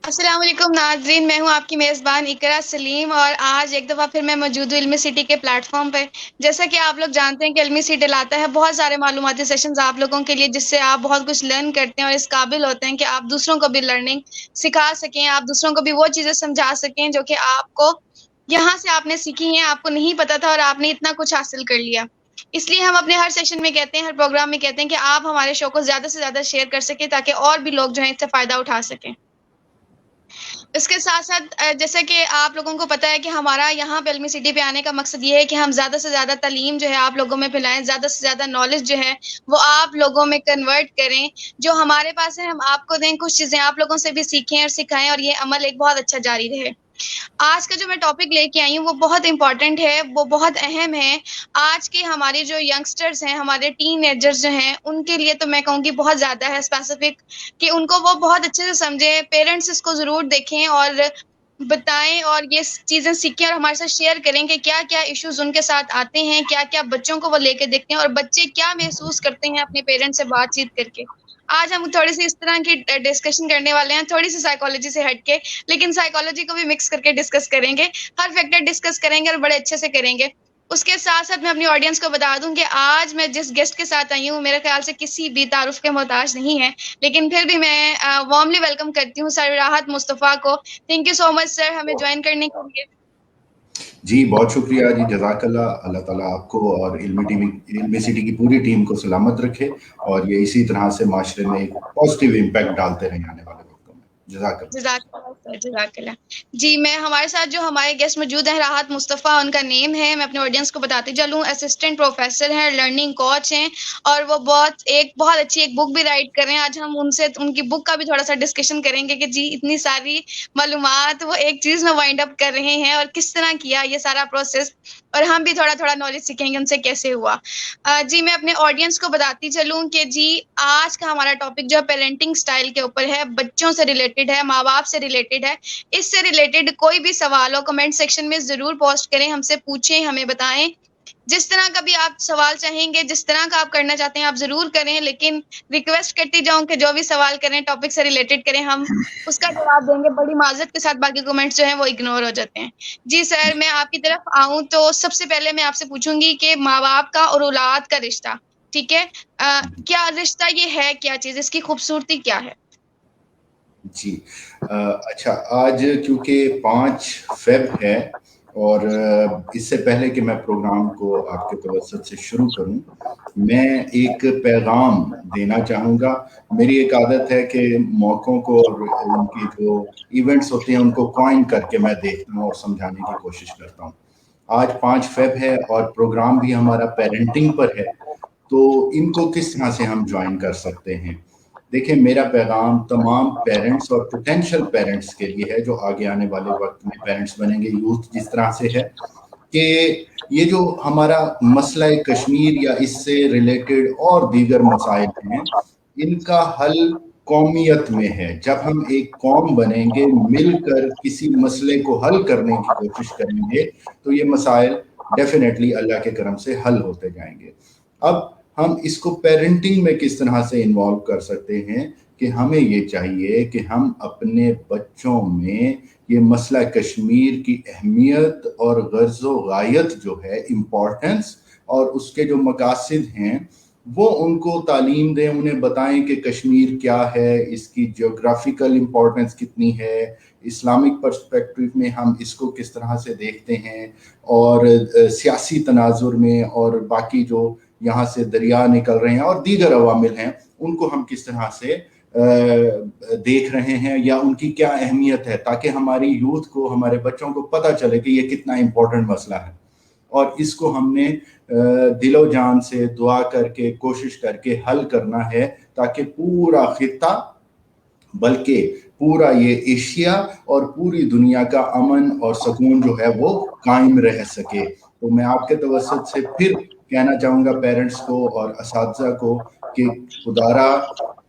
السلام علیکم ناظرین، میں ہوں آپ کی میزبان اقرا سلیم، اور آج ایک دفعہ پھر میں موجود ہوں علمی سٹی کے پلیٹ فارم پہ۔ جیسا کہ آپ لوگ جانتے ہیں کہ علمی سٹی لاتا ہے بہت سارے معلوماتی سیشنز آپ لوگوں کے لیے، جس سے آپ بہت کچھ لرن کرتے ہیں اور اس قابل ہوتے ہیں کہ آپ دوسروں کو بھی لرننگ سکھا سکیں، آپ دوسروں کو بھی وہ چیزیں سمجھا سکیں جو کہ آپ کو یہاں سے آپ نے سیکھی ہیں، آپ کو نہیں پتا تھا اور آپ نے اتنا کچھ حاصل کر لیا۔ اس لیے ہم اپنے ہر سیشن میں کہتے ہیں، ہر پروگرام میں کہتے ہیں کہ آپ ہمارے شو کو زیادہ سے زیادہ شیئر کر سکیں تاکہ اور بھی لوگ جو ہیں اس سے فائدہ اٹھا سکیں۔ اس کے ساتھ ساتھ جیسا کہ آپ لوگوں کو پتہ ہے کہ ہمارا یہاں پہ علمی سٹی پہ آنے کا مقصد یہ ہے کہ ہم زیادہ سے زیادہ تعلیم جو ہے آپ لوگوں میں پھیلائیں، زیادہ سے زیادہ نالج جو ہے وہ آپ لوگوں میں کنورٹ کریں، جو ہمارے پاس ہے ہم آپ کو دیں، کچھ چیزیں آپ لوگوں سے بھی سیکھیں اور سکھائیں، اور یہ عمل ایک بہت اچھا جاری رہے۔ آج کا جو میں ٹاپک لے کے آئی ہوں وہ بہت امپورٹنٹ ہے، وہ بہت اہم ہے۔ آج کے ہمارے جو ینگسٹرز ہیں، ہمارے ٹین ایجرز جو ہیں، ان کے لیے تو میں کہوں گی بہت زیادہ ہے اسپیسیفک، کہ ان کو وہ بہت اچھے سے سمجھیں۔ پیرنٹس اس کو ضرور دیکھیں اور بتائیں اور یہ چیزیں سیکھیں اور ہمارے ساتھ شیئر کریں کہ کیا کیا ایشوز ان کے ساتھ آتے ہیں، کیا کیا بچوں کو وہ لے کے دیکھتے ہیں اور بچے کیا محسوس کرتے ہیں اپنے پیرنٹس سے بات چیت کر کے۔ آج ہم تھوڑی سی اس طرح کی ڈسکشن کرنے والے ہیں، تھوڑی سی سائیکالوجی سے ہٹ کے، لیکن سائیکالوجی کو بھی مکس کر کے ڈسکس کریں گے، ہر فیکٹر ڈسکس کریں گے اور بڑے اچھے سے کریں گے۔ اس کے ساتھ ساتھ میں اپنی آڈینس کو بتا دوں کہ آج میں جس گیسٹ کے ساتھ آئی ہوں میرے خیال سے کسی بھی تعارف کے محتاج نہیں ہے، لیکن پھر بھی میں وارملی ویلکم کرتی ہوں سر راحت مصطفیٰ کو۔ تھینک یو سو مچ سر ہمیں جوائن کرنے کے لیے۔ جی بہت شکریہ جی، جزاک اللہ۔ اللہ تعالیٰ آپ کو اور علمی سٹی کی پوری ٹیم کو سلامت رکھے اور یہ اسی طرح سے معاشرے میں ایک پازیٹیو امپیکٹ ڈالتے رہیں آنے والے وقتوں میں۔ جزاک اللہ۔ جزاک اللہ سر، جزاک اللہ۔ جی میں ہمارے ساتھ جو ہمارے گیسٹ موجود ہیں، راحت مصطفیٰ ان کا نیم ہے، میں اپنے آڈینس کو بتاتی چلوں۔ اسسٹنٹ پروفیسر ہیں، لرننگ کوچ ہیں، اور وہ بہت اچھی ایک بک بھی رائٹ کر رہے ہیں۔ آج ہم ان کی بک کا بھی تھوڑا سا ڈسکشن کریں گے کہ جی اتنی ساری معلومات وہ ایک چیز میں وائنڈ اپ کر رہے ہیں اور کس طرح کیا یہ سارا پروسیس، اور ہم بھی تھوڑا تھوڑا نالج سیکھیں گے ان سے کیسے ہوا۔ جی میں اپنے آڈینس کو بتاتی چلوں کہ جی آج کا ہمارا ٹاپک جو ہے پیرنٹنگ سٹائل کے اوپر ہے، بچوں سے ریلیٹڈ ہے، ماں باپ سے ریلیٹڈ ہے۔ اس سے ریلیٹڈ کوئی بھی سوال ہو کمنٹ سیکشن میں ضرور پوسٹ کریں، ہم سے پوچھیں، ہمیں بتائیں۔ جس طرح کا بھی آپ سوال چاہیں گے، جس طرح کا آپ کرنا چاہتے ہیں آپ ضرور کریں، لیکن ریکویسٹ کرتی جاؤں کہ جو بھی سوال کریں ٹاپک سے ریلیٹڈ کریں، ہم اس کا جواب دیں گے بڑی معذرت کے ساتھ، باقی کمنٹس جو ہیں وہ اگنور ہو جاتے ہیں۔ جی سر میں آپ کی طرف آؤں تو سب سے پہلے میں آپ سے پوچھوں گی کہ ماں باپ کا اور اولاد کا رشتہ، ٹھیک ہے، کیا رشتہ یہ ہے، کیا چیز، اس کی خوبصورتی کیا ہے؟ جی اچھا، آج کیونکہ 5 فیب ہے اور اس سے پہلے کہ میں پروگرام کو آپ کے توسط سے شروع کروں، میں ایک پیغام دینا چاہوں گا۔ میری ایک عادت ہے کہ موقعوں کو اور ان کی جو ایونٹس ہوتے ہیں ان کو کوائن کر کے میں دیکھتا ہوں اور سمجھانے کی کوشش کرتا ہوں۔ آج 5 فیب ہے اور پروگرام بھی ہمارا پیرنٹنگ پر ہے، تو ان کو کس طرح سے ہم جوائن کر سکتے ہیں؟ دیکھیں، میرا پیغام تمام پیرنٹس اور پوٹینشیل پیرنٹس کے لیے ہے جو آگے آنے والے وقت میں پیرنٹس بنیں گے، یوتھ جس طرح سے ہے، کہ یہ جو ہمارا مسئلہ کشمیر یا اس سے ریلیٹڈ اور دیگر مسائل ہیں، ان کا حل قومیت میں ہے۔ جب ہم ایک قوم بنیں گے، مل کر کسی مسئلے کو حل کرنے کی کوشش کریں گے، تو یہ مسائل ڈیفینیٹلی اللہ کے کرم سے حل ہوتے جائیں گے۔ اب ہم اس کو پیرنٹنگ میں کس طرح سے انوالو کر سکتے ہیں کہ ہمیں یہ چاہیے کہ ہم اپنے بچوں میں یہ مسئلہ کشمیر کی اہمیت اور غرض و غایت جو ہے، امپورٹنس اور اس کے جو مقاصد ہیں، وہ ان کو تعلیم دیں، انہیں بتائیں کہ کشمیر کیا ہے، اس کی جیوگرافیکل امپورٹنس کتنی ہے، اسلامک پرسپیکٹیو میں ہم اس کو کس طرح سے دیکھتے ہیں، اور سیاسی تناظر میں اور باقی جو یہاں سے دریا نکل رہے ہیں اور دیگر عوامل ہیں، ان کو ہم کس طرح سے دیکھ رہے ہیں یا ان کی کیا اہمیت ہے، تاکہ ہماری یوتھ کو، ہمارے بچوں کو پتہ چلے کہ یہ کتنا امپورٹنٹ مسئلہ ہے۔ اور اس کو ہم نے دل و جان سے دعا کر کے کوشش کر کے حل کرنا ہے، تاکہ پورا خطہ بلکہ پورا یہ ایشیا اور پوری دنیا کا امن اور سکون جو ہے وہ قائم رہ سکے۔ تو میں آپ کے توسط سے پھر کہنا چاہوں گا پیرنٹس کو اور اساتذہ کو کہ خدارا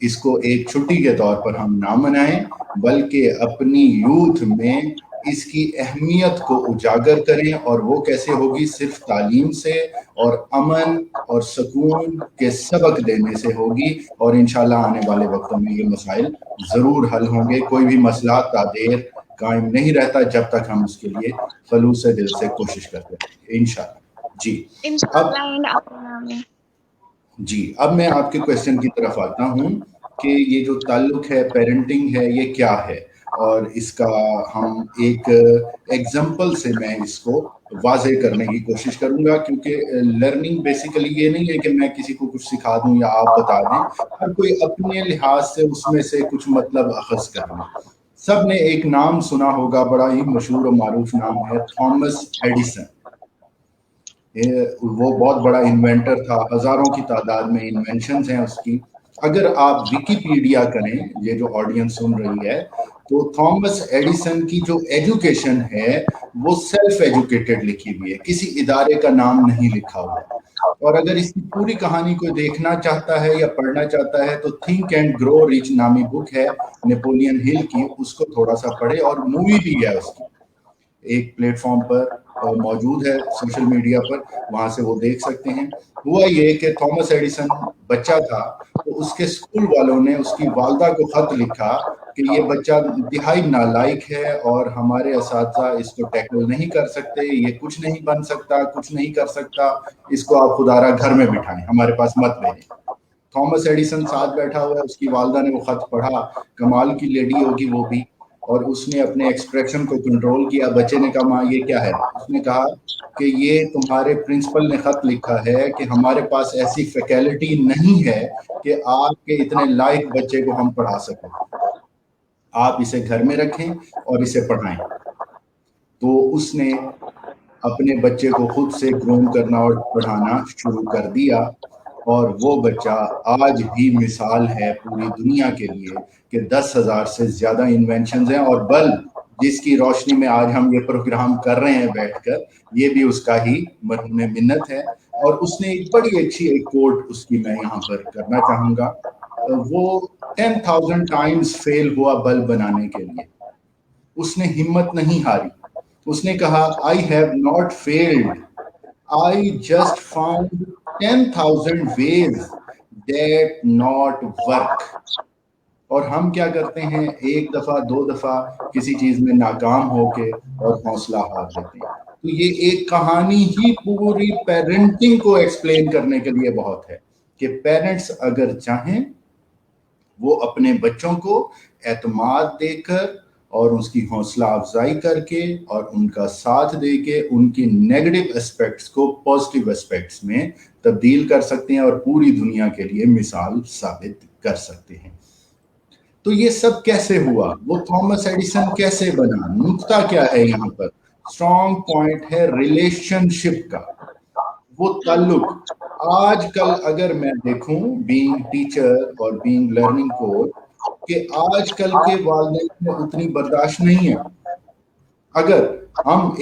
اس کو ایک چھٹی کے طور پر ہم نہ منائیں، بلکہ اپنی یوتھ میں इसकी अहमियत को उजागर करें, और वो कैसे होगी, सिर्फ तालीम से और अमन और सुकून के सबक देने से होगी, और इंशाल्लाह आने वाले वक्तों में ये मसाइल ज़रूर हल होंगे। कोई भी मसला तादेर कायम नहीं रहता जब तक हम उसके लिए खलूस से दिल से कोशिश करते हैं, इंशाल्लाह। अब मैं आपके क्वेश्चन की तरफ आता हूँ कि ये जो ताल्लुक है, पेरेंटिंग है, ये क्या है, और इसका हम एक एग्जाम्पल से मैं इसको वाज़े करने की कोशिश करूंगा, क्योंकि लर्निंग बेसिकली ये नहीं है कि मैं किसी को कुछ सिखा दूं या आप बता दें, हर कोई अपने लिहाज से उसमें से कुछ मतलब अखज़ कर ले। सब ने एक नाम सुना होगा, बड़ा ही मशहूर और मारूफ नाम है, थॉमस एडिसन। वो बहुत बड़ा इन्वेंटर था, हजारों की तादाद में इन्वेंशंस हैं उसकी। अगर आप विकिपीडिया करें, ये जो ऑडियंस सुन रही है, तो थॉमस एडिसन की जो एजुकेशन है वो सेल्फ एजुकेटेड लिखी हुई है, किसी इदारे का नाम नहीं लिखा हुआ है। और अगर इसकी पूरी कहानी को देखना चाहता है या पढ़ना चाहता है तो थिंक एंड ग्रो रिच नामी बुक है नेपोलियन हिल की, उसको थोड़ा सा पढ़े, और मूवी भी है उसकी, एक प्लेटफॉर्म पर मौजूद है सोशल मीडिया पर, वहां से वो देख सकते हैं। हुआ ये कि थॉमस एडिसन बच्चा था, तो उसके स्कूल वालों ने उसकी वालदा को खत लिखा कि ये बच्चा इंतहाई नालायक है और हमारे असातिज़ा इसको टैकल नहीं कर सकते, ये कुछ नहीं बन सकता, कुछ नहीं कर सकता, इसको आप खुदारा घर में बिठाएं, हमारे पास मत भेजें। थॉमस एडिसन साथ बैठा हुआ है, उसकी वालदा ने वो खत पढ़ा, कमाल की लेडी होगी वो भी, और उसने अपने एक्सप्रेशन को कंट्रोल किया। बच्चे ने कहा, माँ ये क्या है? उसने कहा कि ये तुम्हारे प्रिंसिपल ने खत लिखा है कि हमारे पास ऐसी फैकल्टी नहीं है कि आपके इतने लायक बच्चे को हम पढ़ा सकें, आप इसे घर में रखें और इसे पढ़ाएं। तो उसने अपने बच्चे को खुद से ग्रूम करना और पढ़ाना शुरू कर दिया, और वो बच्चा आज भी मिसाल है पूरी दुनिया के लिए कि 10,000 से ज़्यादा इन्वेंशंस हैं, और बल्ब जिसकी रोशनी में आज हम ये प्रोग्राम कर रहे हैं बैठकर, ये भी उसका ही मरहूम मिन्नत है। और उसने एक बड़ी अच्छी एक कोट उसकी मैं यहाँ पर करना चाहूँगा। वो 10,000 टाइम्स फेल हुआ बल्ब बनाने के लिए, उसने हिम्मत नहीं हारी। उसने कहा, I have not failed, I just found 10,000 ways that not work। और हम क्या करते हैं, एक दफा दो दफा किसी चीज में नाकाम होके और हौसला हार देते हैं। तो ये एक कहानी ही पूरी पेरेंटिंग को एक्सप्लेन करने के लिए बहुत है कि पेरेंट्स अगर चाहें वो अपने बच्चों को एतमाद देकर और उसकी हौसला अफजाई करके और उनका साथ देके उनकी नेगेटिव एस्पेक्ट्स को पॉजिटिव एस्पेक्ट्स में तब्दील कर सकते हैं और पूरी दुनिया के लिए मिसाल साबित कर सकते हैं। तो ये सब कैसे हुआ, वो थॉमस एडिसन कैसे बना, नुक्ता क्या है यहाँ पर? स्ट्रॉन्ग पॉइंट है रिलेशनशिप का, वो ताल्लुक। आजकल अगर मैं देखूं बीइंग टीचर और बीइंग लर्निंग कोच, कि आजकल के वालिदैन में उतनी बर्दाश्त नहीं है। अगर हम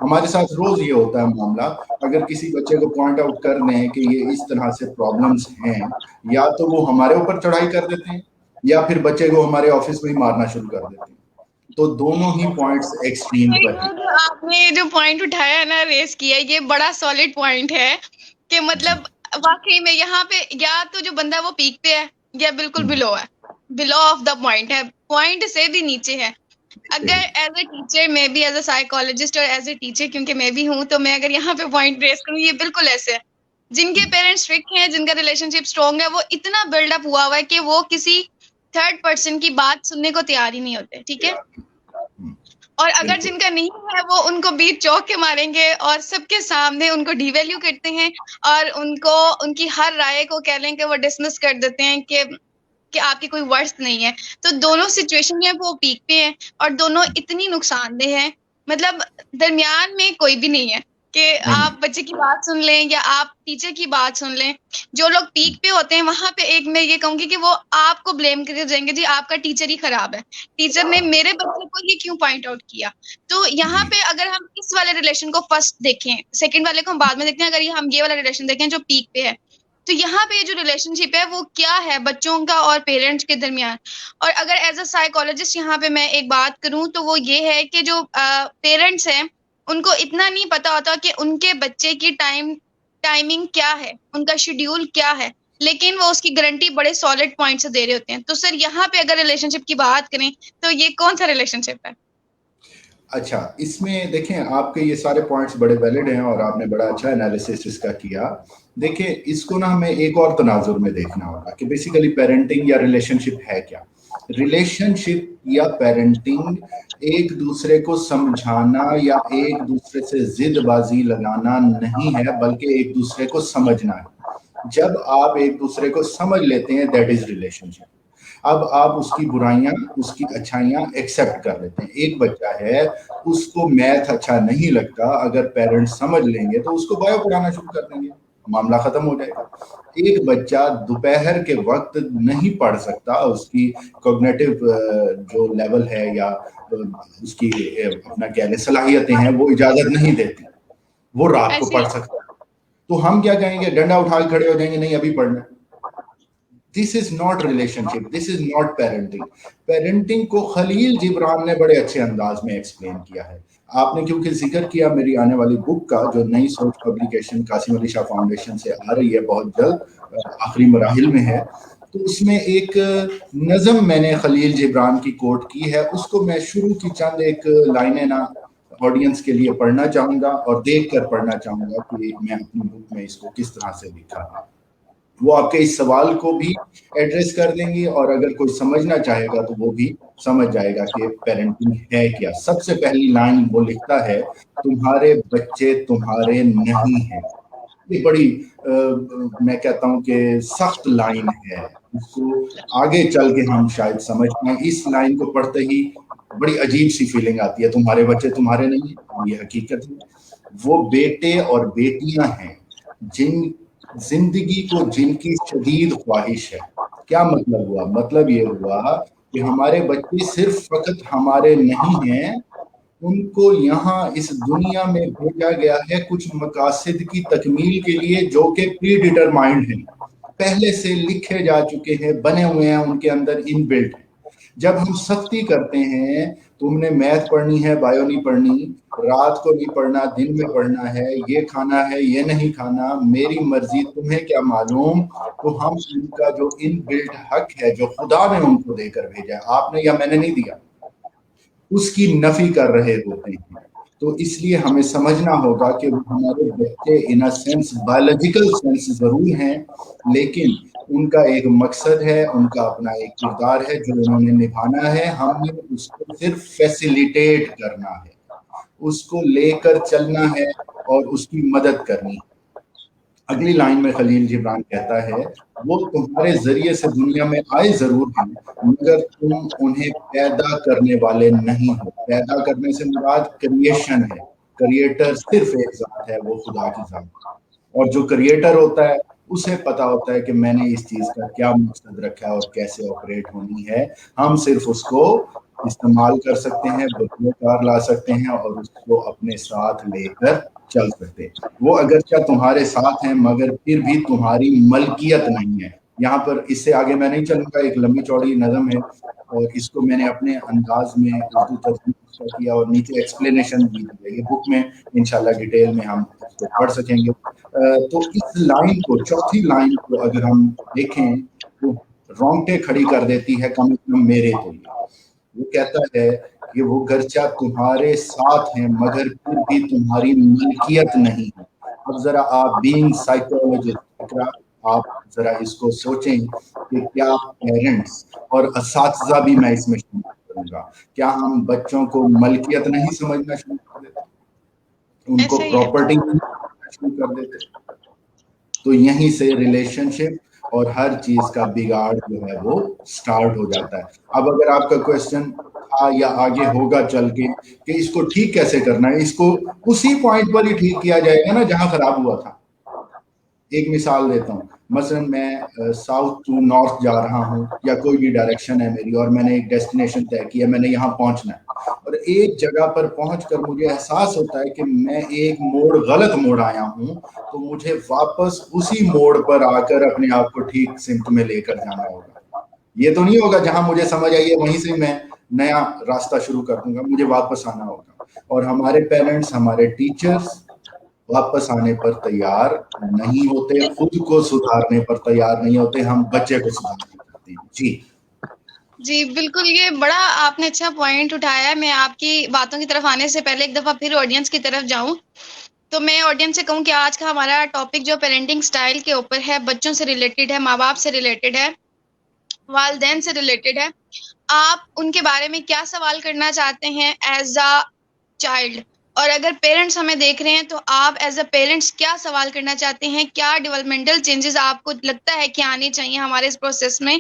हमारे साथ रोज ये होता है मामला, अगर किसी बच्चे को पॉइंट आउट कर दें कि ये इस तरह से प्रॉब्लम्स हैं, या तो वो हमारे ऊपर चढ़ाई कर देते हैं या फिर बच्चे को हमारे ऑफिस में ही मारना शुरू कर देते हैं। तो दोनों ही पॉइंट्स एक्सट्रीम पर हैं। आपने जो पॉइंट उठाया ना, रेस किया, ये बड़ा सॉलिड पॉइंट है कि मतलब वाकई में यहाँ पे या तो जो बंदा वो पीक पे है या बिल्कुल बिलो है, बिलो ऑफ द पॉइंट है, पॉइंट से भी नीचे है। अगर एज ए टीचर, मैं भी एज ए साइकोलॉजिस्ट और एज ए टीचर क्योंकि मैं भी हूँ, तो मैं अगर यहाँ पे पॉइंट रेस करूँ, ये बिल्कुल ऐसे है। जिनके पेरेंट्स स्ट्रिक्ट हैं, जिनका रिलेशनशिप स्ट्रॉन्ग है, वो इतना बिल्डअप हुआ हुआ है कि वो किसी थर्ड पर्सन की बात सुनने को तैयार ही नहीं होते, ठीक है। और अगर जिनका नहीं है, वो उनको बीट चौक के मारेंगे और सबके सामने उनको डिवैल्यू करते हैं और उनको उनकी हर राय को कह लें कि वो डिसमिस कर देते हैं कि आपकी कोई वर्थ नहीं है। तो दोनों सिचुएशन में वो पीक पे हैं और दोनों इतनी नुकसानदेह हैं, मतलब दरमियान में कोई भी नहीं है कि आप बच्चे की बात सुन लें या आप टीचर की बात सुन लें। जो लोग पीक पे होते हैं वहां पे एक मैं ये कहूंगी कि वो आपको ब्लेम करके जाएंगे, जी आपका टीचर ही खराब है, टीचर ने मेरे बच्चे को ये क्यों पॉइंट आउट किया। तो यहाँ पे अगर हम इस वाले रिलेशन को फर्स्ट देखें, सेकंड वाले को हम बाद में देखते हैं, अगर हम ये वाला रिलेशन देखें जो पीक पे है, تو یہاں پہ جو ریلیشن شپ ہے وہ کیا ہے بچوں کا اور پیرنٹس کے درمیان. اور اگر ایز اے سائیکالوجسٹ یہاں پہ میں ایک بات کروں تو وہ یہ ہے کہ جو پیرنٹس ہیں ان کو اتنا نہیں پتا ہوتا کہ ان کے بچے کی ٹائمنگ کیا ہے، ان کا شیڈیول کیا ہے، لیکن وہ اس کی گارنٹی بڑے سالڈ پوائنٹ سے دے رہے ہوتے ہیں. تو سر یہاں پہ اگر ریلیشن شپ کی بات کریں تو یہ کون سا ریلیشن شپ ہے؟ اچھا، اس میں دیکھیں آپ کے یہ سارے پوائنٹس بڑے ویلڈ ہیں اور آپ نے بڑا اچھا انالیسس اس کا کیا. دیکھیں اس کو نا ہمیں ایک اور تناظر میں دیکھنا ہوگا کہ بیسیکلی پیرنٹنگ یا ریلیشن شپ ہے کیا. ریلیشن شپ یا پیرنٹنگ ایک دوسرے کو سمجھانا یا ایک دوسرے سے ضد بازی لگانا نہیں ہے، بلکہ ایک دوسرے کو سمجھنا ہے. جب آپ ایک دوسرے کو سمجھ لیتے ہیں دیٹ از ریلیشن شپ. اب آپ اس کی برائیاں اس کی اچھائیاں ایکسیپٹ کر لیتے ہیں. ایک بچہ ہے اس کو میتھ اچھا نہیں لگتا، اگر پیرنٹس سمجھ لیں گے تو اس کو بایو پڑھانا شروع کر دیں گے، معاملہ ختم ہو جائے گا. ایک بچہ دوپہر کے وقت نہیں پڑھ سکتا، اس کی کوگنیٹو جو لیول ہے یا اس کی اپنا کیا ہے صلاحیتیں ہیں وہ اجازت نہیں دیتی، وہ رات کو ایسے پڑھ سکتا ہے. تو ہم کیا کہیں گے؟ ڈنڈا اٹھا کے کھڑے ہو جائیں گے، نہیں ابھی پڑھنا. This is not relationship, this is not parenting. Parenting کو خلیل جبران نے بڑے اچھے انداز میں ایکسپلین کیا ہے. آپ نے کیونکہ ذکر کیا میری آنے والی بک کا، جو نئی سوچ پبلیکیشن قاسم علی شاہ فاؤنڈیشن سے آ رہی ہے بہت جلد، آخری مراحل میں ہے، تو اس میں ایک نظم میں نے خلیل جبران کی کوٹ کی ہے. اس کو میں شروع کی چند ایک لائنیں نا آڈینس کے لیے پڑھنا چاہوں گا اور دیکھ کر پڑھنا چاہوں گا کہ میں اپنی بک میں اس کو کس طرح سے لکھا ہے. وہ آپ کے اس سوال کو بھی ایڈریس کر دیں گی، اور اگر کوئی سمجھنا چاہے گا تو وہ بھی سمجھ جائے گا کہ پیرنٹنگ ہے کیا. سب سے پہلی لائن وہ لکھتا ہے، تمہارے بچے تمہارے نہیں ہیں. یہ بڑی میں کہتا ہوں کہ سخت لائن ہے. اس کو آگے چل کے ہم شاید سمجھ پائیں. اس لائن کو پڑھتے ہی بڑی عجیب سی فیلنگ آتی ہے، تمہارے بچے تمہارے نہیں ہیں. یہ حقیقت ہے. وہ بیٹے اور بیٹیاں ہیں جن زندگی کو جن کی شدید خواہش ہے. کیا مطلب ہوا؟ مطلب یہ ہوا کہ ہمارے بچے صرف فقط ہمارے نہیں ہیں، ان کو یہاں اس دنیا میں بھیجا گیا ہے کچھ مقاصد کی تکمیل کے لیے جو کہ پری ڈیٹرمائنڈ ہیں، پہلے سے لکھے جا چکے ہیں، بنے ہوئے ہیں، ان کے اندر ان بلٹ ہیں. جب ہم سختی کرتے ہیں تم نے میتھ پڑھنی ہے، بایو نہیں پڑھنی، رات کو نہیں پڑھنا، دن میں پڑھنا ہے، یہ کھانا ہے یہ نہیں کھانا، میری مرضی تمہیں کیا معلوم، تو ہم ان کا جو ان بلٹ حق ہے جو خدا نے ان کو دے کر بھیجا ہے، آپ نے یا میں نے نہیں دیا، اس کی نفی کر رہے ہوتے ہیں. تو اس لیے ہمیں سمجھنا ہوگا کہ وہ ہمارے بچے ان اے سینس بایولوجیکل سینس ضرور ہیں، لیکن ان کا ایک مقصد ہے، ان کا اپنا ایک کردار ہے جو انہوں نے نبھانا ہے. ہم نے اس کو صرف فیسیلیٹیٹ کرنا ہے، اس کو لے کر چلنا ہے اور اس کی مدد کرنی ہے. اگلی لائن میں خلیل جبران کہتا ہے، وہ تمہارے ذریعے سے دنیا میں آئے ضرور ہیں مگر تم انہیں پیدا کرنے والے نہیں ہو. پیدا کرنے سے مراد کریشن ہے. کریٹر صرف ایک ذات ہے، وہ خدا کی ذات. اور جو کریٹر ہوتا ہے اسے پتا ہوتا ہے کہ میں نے اس چیز کا کیا مقصد رکھا ہے اور کیسے آپریٹ ہونی ہے. ہم صرف اس کو استعمال کر سکتے ہیں، بدلے کار لا سکتے ہیں اور اس کو اپنے ساتھ لے کر چل سکتے ہیں. وہ اگرچہ تمہارے ساتھ ہیں مگر پھر بھی تمہاری ملکیت نہیں ہے. یہاں پر اس سے آگے میں نہیں چلوں گا، ایک لمبی چوڑی نظم ہے اور اس کو میں نے اپنے انداز میں اردو ترجمہ کیا اور نیچے ایکسپلینیشن بھی دی ہے. یہ بک میں انشاءاللہ ڈیٹیل میں ہم اس کو پڑھ سکیں گے. تو اس لائن کو، چوتھی لائن کو اگر ہم دیکھیں تو رونگٹے کھڑی کر دیتی ہے، کم از کم میرے تو. وہ کہتا ہے کہ وہ گرچہ تمہارے ساتھ ہیں مگر پھر بھی تمہاری ملکیت نہیں ہے. اب ذرا آپ بینگ سائیکولوجسٹ، آپ ذرا اس کو سوچیں کہ کیا پیرنٹس اور اساتذہ بھی میں اس میں شامل کروں گا، کیا ہم بچوں کو ملکیت نہیں سمجھنا شروع کر دیتے، ان کو ایسا ہی ہے. پراپرٹی شروع کر دیتے؟ تو یہیں سے ریلیشن شپ اور ہر چیز کا بگاڑ جو ہے وہ سٹارٹ ہو جاتا ہے. اب اگر آپ کا کوشچن تھا یا آگے ہوگا چل کے کہ اس کو ٹھیک کیسے کرنا ہے، اس کو اسی پوائنٹ پر ہی ٹھیک کیا جائے گا نا جہاں خراب ہوا تھا. ایک مثال دیتا ہوں, مثلاً میں ساؤتھ ٹو نارتھ جا رہا ہوں یا کوئی بھی ڈائریکشن ہے میری, اور میں نے ایک ڈیسٹینیشن طے کیا, میں نے یہاں پہنچنا ہے, اور ایک جگہ پر پہنچ کر مجھے احساس ہوتا ہے کہ میں ایک غلط موڑ آیا ہوں, تو مجھے واپس اسی موڑ پر آ کر اپنے آپ کو ٹھیک سمت میں لے کر جانا ہوگا. یہ تو نہیں ہوگا جہاں مجھے سمجھ آئی ہے وہیں سے میں نیا راستہ شروع کر دوں گا, مجھے واپس آنا ہوگا. اور ہمارے پیرنٹس, ہمارے ٹیچرز واپس آنے پر تیار نہیں ہوتے, خود کو سدھارنے پر تیار نہیں ہوتے, ہم بچے کو سدھارنے کرتے ہیں. جی جی بالکل, یہ بڑا آپ نے اچھا پوائنٹ اٹھایا ہے. میں آپ کی باتوں کی طرف آنے سے پہلے ایک دفعہ پھر آڈینس کی طرف جاؤں تو میں آڈینس سے کہوں کہ آج کا ہمارا ٹاپک جو پیرنٹنگ سٹائل کے اوپر ہے, بچوں سے ریلیٹڈ ہے, ماں باپ سے ریلیٹڈ ہے, والدین سے ریلیٹڈ ہے. آپ ان کے بارے میں کیا سوال کرنا چاہتے ہیں ایز اے چائلڈ, اور اگر پیرنٹس ہمیں دیکھ رہے ہیں تو آپ ایز اے پیرنٹس کیا سوال کرنا چاہتے ہیں, کیا ڈیولپمنٹل چینجز آپ کو لگتا ہے کہ آنی چاہیے ہمارے اس پروسیس میں,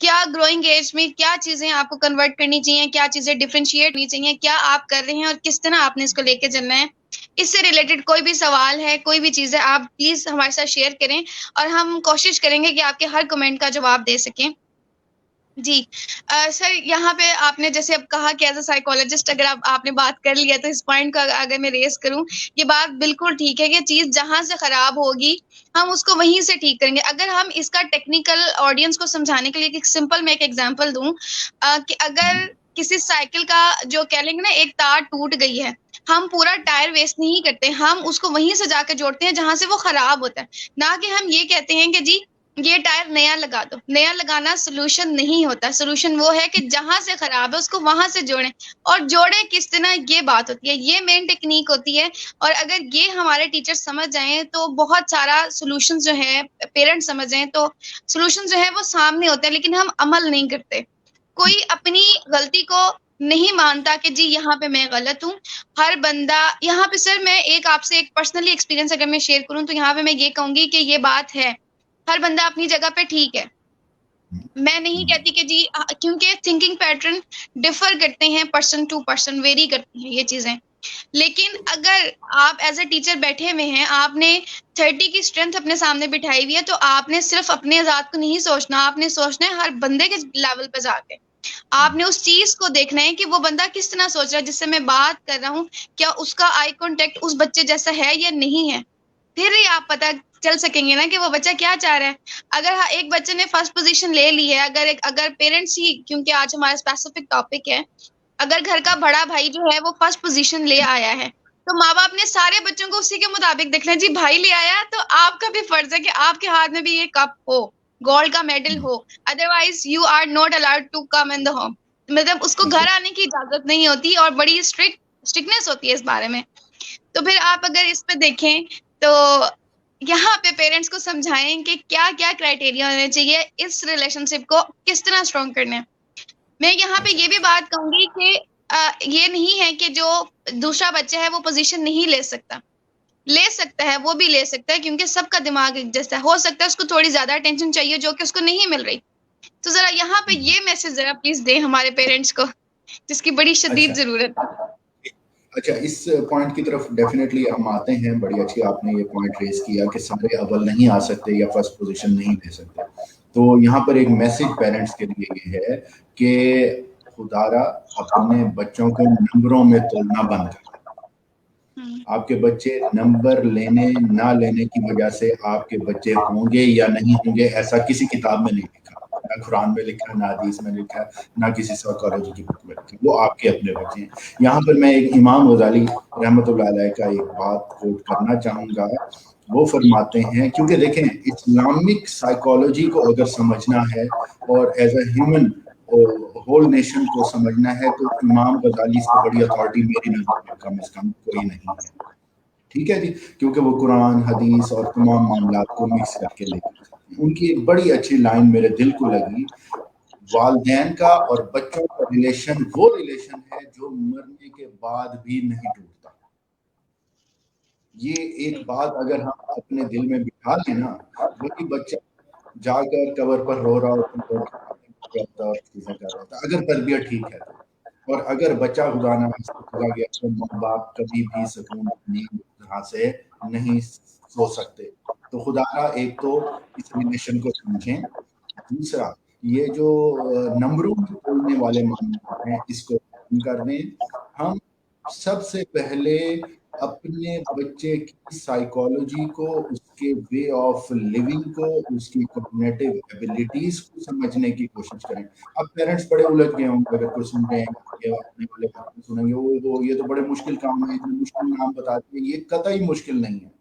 کیا گروئنگ ایج میں کیا چیزیں آپ کو کنورٹ کرنی چاہیے, کیا چیزیں ڈفرینشیٹ کرنی چاہیے, کیا آپ کر رہے ہیں اور کس طرح آپ نے اس کو لے کے چلنا ہے. اس سے ریلیٹڈ کوئی بھی سوال ہے, کوئی بھی چیز ہے, آپ پلیز ہمارے ساتھ شیئر کریں اور ہم کوشش کریں گے کہ آپ کے ہر کمنٹ کا جواب دے سکیں. جی سر, یہاں پہ آپ نے جیسے اب کہا کہ ایز اے سائیکولوجسٹ اگر آپ نے بات کر لیا تو اس پوائنٹ کا اگر میں ریز کروں, یہ بات بالکل ٹھیک ہے کہ چیز جہاں سے خراب ہوگی ہم اس کو وہیں سے ٹھیک کریں گے. اگر ہم اس کا ٹیکنیکل آڈینس کو سمجھانے کے لیے ایک سمپل میں ایک ایگزامپل دوں کہ اگر کسی سائیکل کا جو کہہ لیں گے نا ایک تار ٹوٹ گئی ہے, ہم پورا ٹائر ویسٹ نہیں کرتے, ہم اس کو وہیں سے جا کے جوڑتے ہیں جہاں سے وہ خراب ہوتا ہے, نہ کہ ہم یہ کہتے ہیں کہ جی یہ ٹائر نیا لگا دو. نیا لگانا سولوشن نہیں ہوتا, سولوشن وہ ہے کہ جہاں سے خراب ہے اس کو وہاں سے جوڑیں, اور جوڑیں کس طرح, یہ بات ہوتی ہے, یہ مین ٹیکنیک ہوتی ہے. اور اگر یہ ہمارے ٹیچر سمجھ جائیں تو بہت سارا سولوشن جو ہے, پیرنٹس سمجھ جائیں تو سولوشن جو ہے وہ سامنے ہوتا ہے, لیکن ہم عمل نہیں کرتے. کوئی اپنی غلطی کو نہیں مانتا کہ جی یہاں پہ میں غلط ہوں. ہر بندہ یہاں پہ, سر میں ایک آپ سے ایک پرسنلی ایکسپیرینس اگر میں شیئر کروں تو یہاں پہ میں یہ کہوں گی کہ یہ بات ہے, ہر بندہ اپنی جگہ پہ ٹھیک ہے. میں نہیں کہتی کہ جی, کیونکہ تھنکنگ پیٹرن ڈفر کرتے ہیں پرسن ٹو پرسن, ویری کرتی ہیں یہ چیزیں. لیکن اگر آپ ایز اے ٹیچر بیٹھے ہوئے ہیں, آپ نے 30 کی اسٹرینتھ اپنے سامنے بٹھائی ہوئی ہے, تو آپ نے صرف اپنے ذات کو نہیں سوچنا, آپ نے سوچنا ہے ہر بندے کے لیول پہ جا کے. آپ نے اس چیز کو دیکھنا ہے کہ وہ بندہ کس طرح سوچ رہا ہے جس سے میں بات کر رہا ہوں, کیا اس کا آئی کانٹیکٹ اس بچے جیسا ہے یا نہیں ہے. پھر ہی آپ پتہ چل سکیں گے نا کہ وہ بچہ کیا چاہ رہا ہے. اگر ایک بچے نے فرسٹ پوزیشن لے لی ہے, اگر پیرنٹس ہی, کیونکہ آج ہمارا اسپیسیفک ٹاپک ہے, اگر گھر کا بڑا بھائی جو ہے وہ فرسٹ پوزیشن لے آیا ہے, تو ماں باپ نے سارے بچوں کو اسی کے مطابق دیکھنا ہے. جی بھائی لے آیا تو آپ کا بھی فرض ہے کہ آپ کے ہاتھ میں بھی یہ کپ ہو, گولڈ کا میڈل ہو, otherwise you are not allowed to come in the home. مطلب اس کو گھر آنے کی اجازت نہیں ہوتی, اور بڑی اسٹرکٹنیس ہوتی ہے اس بارے میں. تو پھر آپ اگر اس پہ دیکھیں تو یہاں پہ پیرنٹس کو سمجھائیں کہ کیا کیا کرائٹیریا ہونے چاہیے اس ریلیشن شپ کو کس طرح اسٹرانگ کرنا ہے. میں یہاں پہ یہ بھی بات کہوں گی کہ یہ نہیں ہے کہ جو دوسرا بچہ ہے وہ پوزیشن نہیں لے سکتا, لے سکتا ہے, وہ بھی لے سکتا ہے, کیونکہ سب کا دماغ ایک جیسا ہے. ہو سکتا ہے اس کو تھوڑی زیادہ اٹینشن چاہیے جو کہ اس کو نہیں مل رہی. تو ذرا یہاں پہ یہ میسج ذرا پلیز دیں ہمارے پیرنٹس کو, جس کی بڑی شدید ضرورت ہے. اچھا, اس پوائنٹ کی طرف ڈیفینیٹلی ہم آتے ہیں. بڑی اچھی آپ نے یہ پوائنٹ ریز کیا کہ سارے اول نہیں آ سکتے یا فرسٹ پوزیشن نہیں لے سکتے. تو یہاں پر ایک میسج پیرنٹس کے لیے یہ ہے کہ خدارا اپنے بچوں کو نمبروں میں تولنا بند کر. آپ کے بچے نمبر لینے نہ لینے کی وجہ سے آپ کے بچے ہوں گے یا نہیں ہوں گے, ایسا کسی کتاب میں نہیں لکھا, نہ قرآن میں لکھا, نہ حدیث میں لکھا, نہ کسی سائیکالوجی کی بک میں لکھا. وہ آپ کے اپنے بچے ہیں. یہاں پر میں ایک امام غزالی رحمۃ اللہ علیہ کا ایک بات کوٹ کرنا چاہوں گا. وہ فرماتے ہیں, کیونکہ دیکھیں اسلامک سائیکالوجی کو اگر سمجھنا ہے اور as a human whole nation کو سمجھنا ہے, تو امام غزالی سے بڑی اتھارٹی میری نظر میں کم از کم کوئی نہیں ہے. ٹھیک ہے جی, کیونکہ وہ قرآن, حدیث اور تمام معاملات کو مکس کر کے لے کر جاتے ہیں. ان کی ایک بڑی اچھی لائن میرے دل کو لگی, والدین کا اور بچوں کا ریلیشن وہ ریلیشن ہے جو مرنے کے بعد بھی نہیں ٹوٹتا. یہ ایک بات اگر ہم اپنے دل میں بٹھا لیں نا, وہی بچہ جا کر قبر پر رو رہا ہوتا اور چیزیں کر رہا ہوتا, اگر تربیت ٹھیک ہے تو. اور اگر بچہ خدا نہ چلا گیا تو ماں باپ کبھی بھی سکون نیند سے نہیں سو سکتے. तो खुदारा एक तो इस रिलेशन को समझें। दूसरा, ये जो नंबरों में बोलने वाले मामले हैं, इसको कम कर दें। हम सबसे पहले अपने बच्चे की साइकोलॉजी को, उसके वे ऑफ लिविंग को, उसकी कॉग्निटिव एबिलिटीज को समझने की कोशिश करें। अब पेरेंट्स बड़े उलझ गए होंगे, अगर कोई सुन रहे हैं, ये आने वाले वक्त में सुनेंगे, वो ये तो बड़े मुश्किल काम है, इतने मुश्किल नाम बताते हैं। ये कतई मुश्किल नहीं है।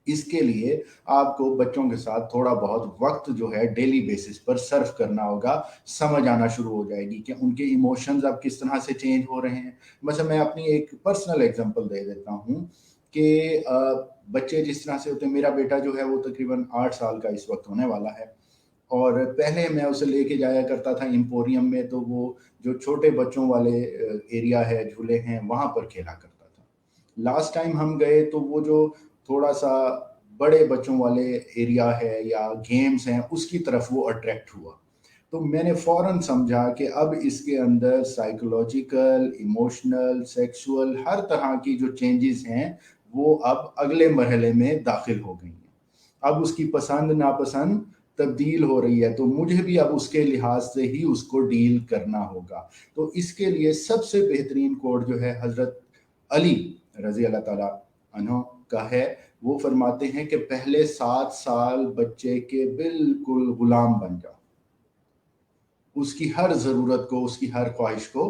इसके लिए आपको बच्चों के साथ थोड़ा बहुत वक्त जो है डेली बेसिस पर सर्व करना होगा। समझ आना शुरू हो जाएगी कि उनके इमोशंस अब किस तरह से चेंज हो रहे हैं। वैसे मैं अपनी एक पर्सनल एग्जांपल दे देता हूँ कि बच्चे जिस तरह से होते हैं, मेरा बेटा जो है वो तकरीबन 8 साल का इस वक्त होने वाला है, और पहले मैं उसे लेके जाया करता था एम्पोरियम में, तो वो जो छोटे बच्चों वाले एरिया है, झूले हैं, वहाँ पर खेला करता था। लास्ट टाइम हम गए तो वो जो थोड़ा सा बड़े बच्चों वाले एरिया है या गेम्स हैं, उसकी तरफ वो अट्रैक्ट हुआ। तो मैंने फौरन समझा कि अब इसके अंदर साइकोलॉजिकल, इमोशनल, सेक्सुअल हर तरह की जो चेंजेस हैं वो अब अगले मरहले में दाखिल हो गई हैं। अब उसकी पसंद नापसंद तब्दील हो रही है, तो मुझे भी अब उसके लिहाज से ही उसको डील करना होगा। तो इसके लिए सबसे बेहतरीन कोड जो है हजरत अली रजी अल्लाह ताला अन्हो का है। वो फरमाते हैं कि पहले 7 साल बच्चे के बिल्कुल गुलाम बन जाओ, उसकी हर ज़रूरत को, उसकी हर ख्वाहिश को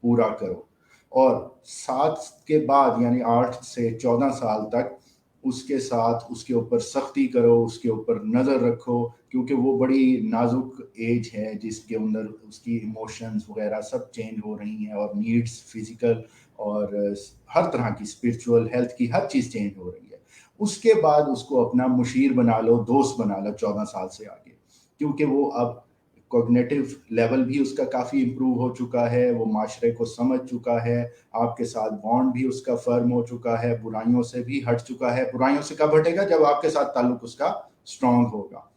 पूरा करो, और 7 के बाद यानी 8 से 14 साल तक उसके साथ उसके ऊपर सख्ती करो, उसके ऊपर नज़र रखो, क्योंकि वो बड़ी नाजुक एज है जिसके अंदर उसकी इमोशंस वगैरह सब चेंज हो रही हैं, और नीड्स फिजिकल और हर तरह की स्पिरिचुअल हेल्थ की हर चीज़ चेंज हो रही है। उसके बाद उसको अपना मुशीर बना लो, दोस्त बना लो 14 साल से आगे, क्योंकि वो अब कॉग्निटिव लेवल भी उसका काफ़ी इम्प्रूव हो चुका है, वो माशरे को समझ चुका है, आपके साथ बॉन्ड भी उसका फर्म हो चुका है, बुराइयों से भी हट चुका है। बुराइयों से कब हटेगा? जब आपके साथ ताल्लुक उसका स्ट्रांग होगा।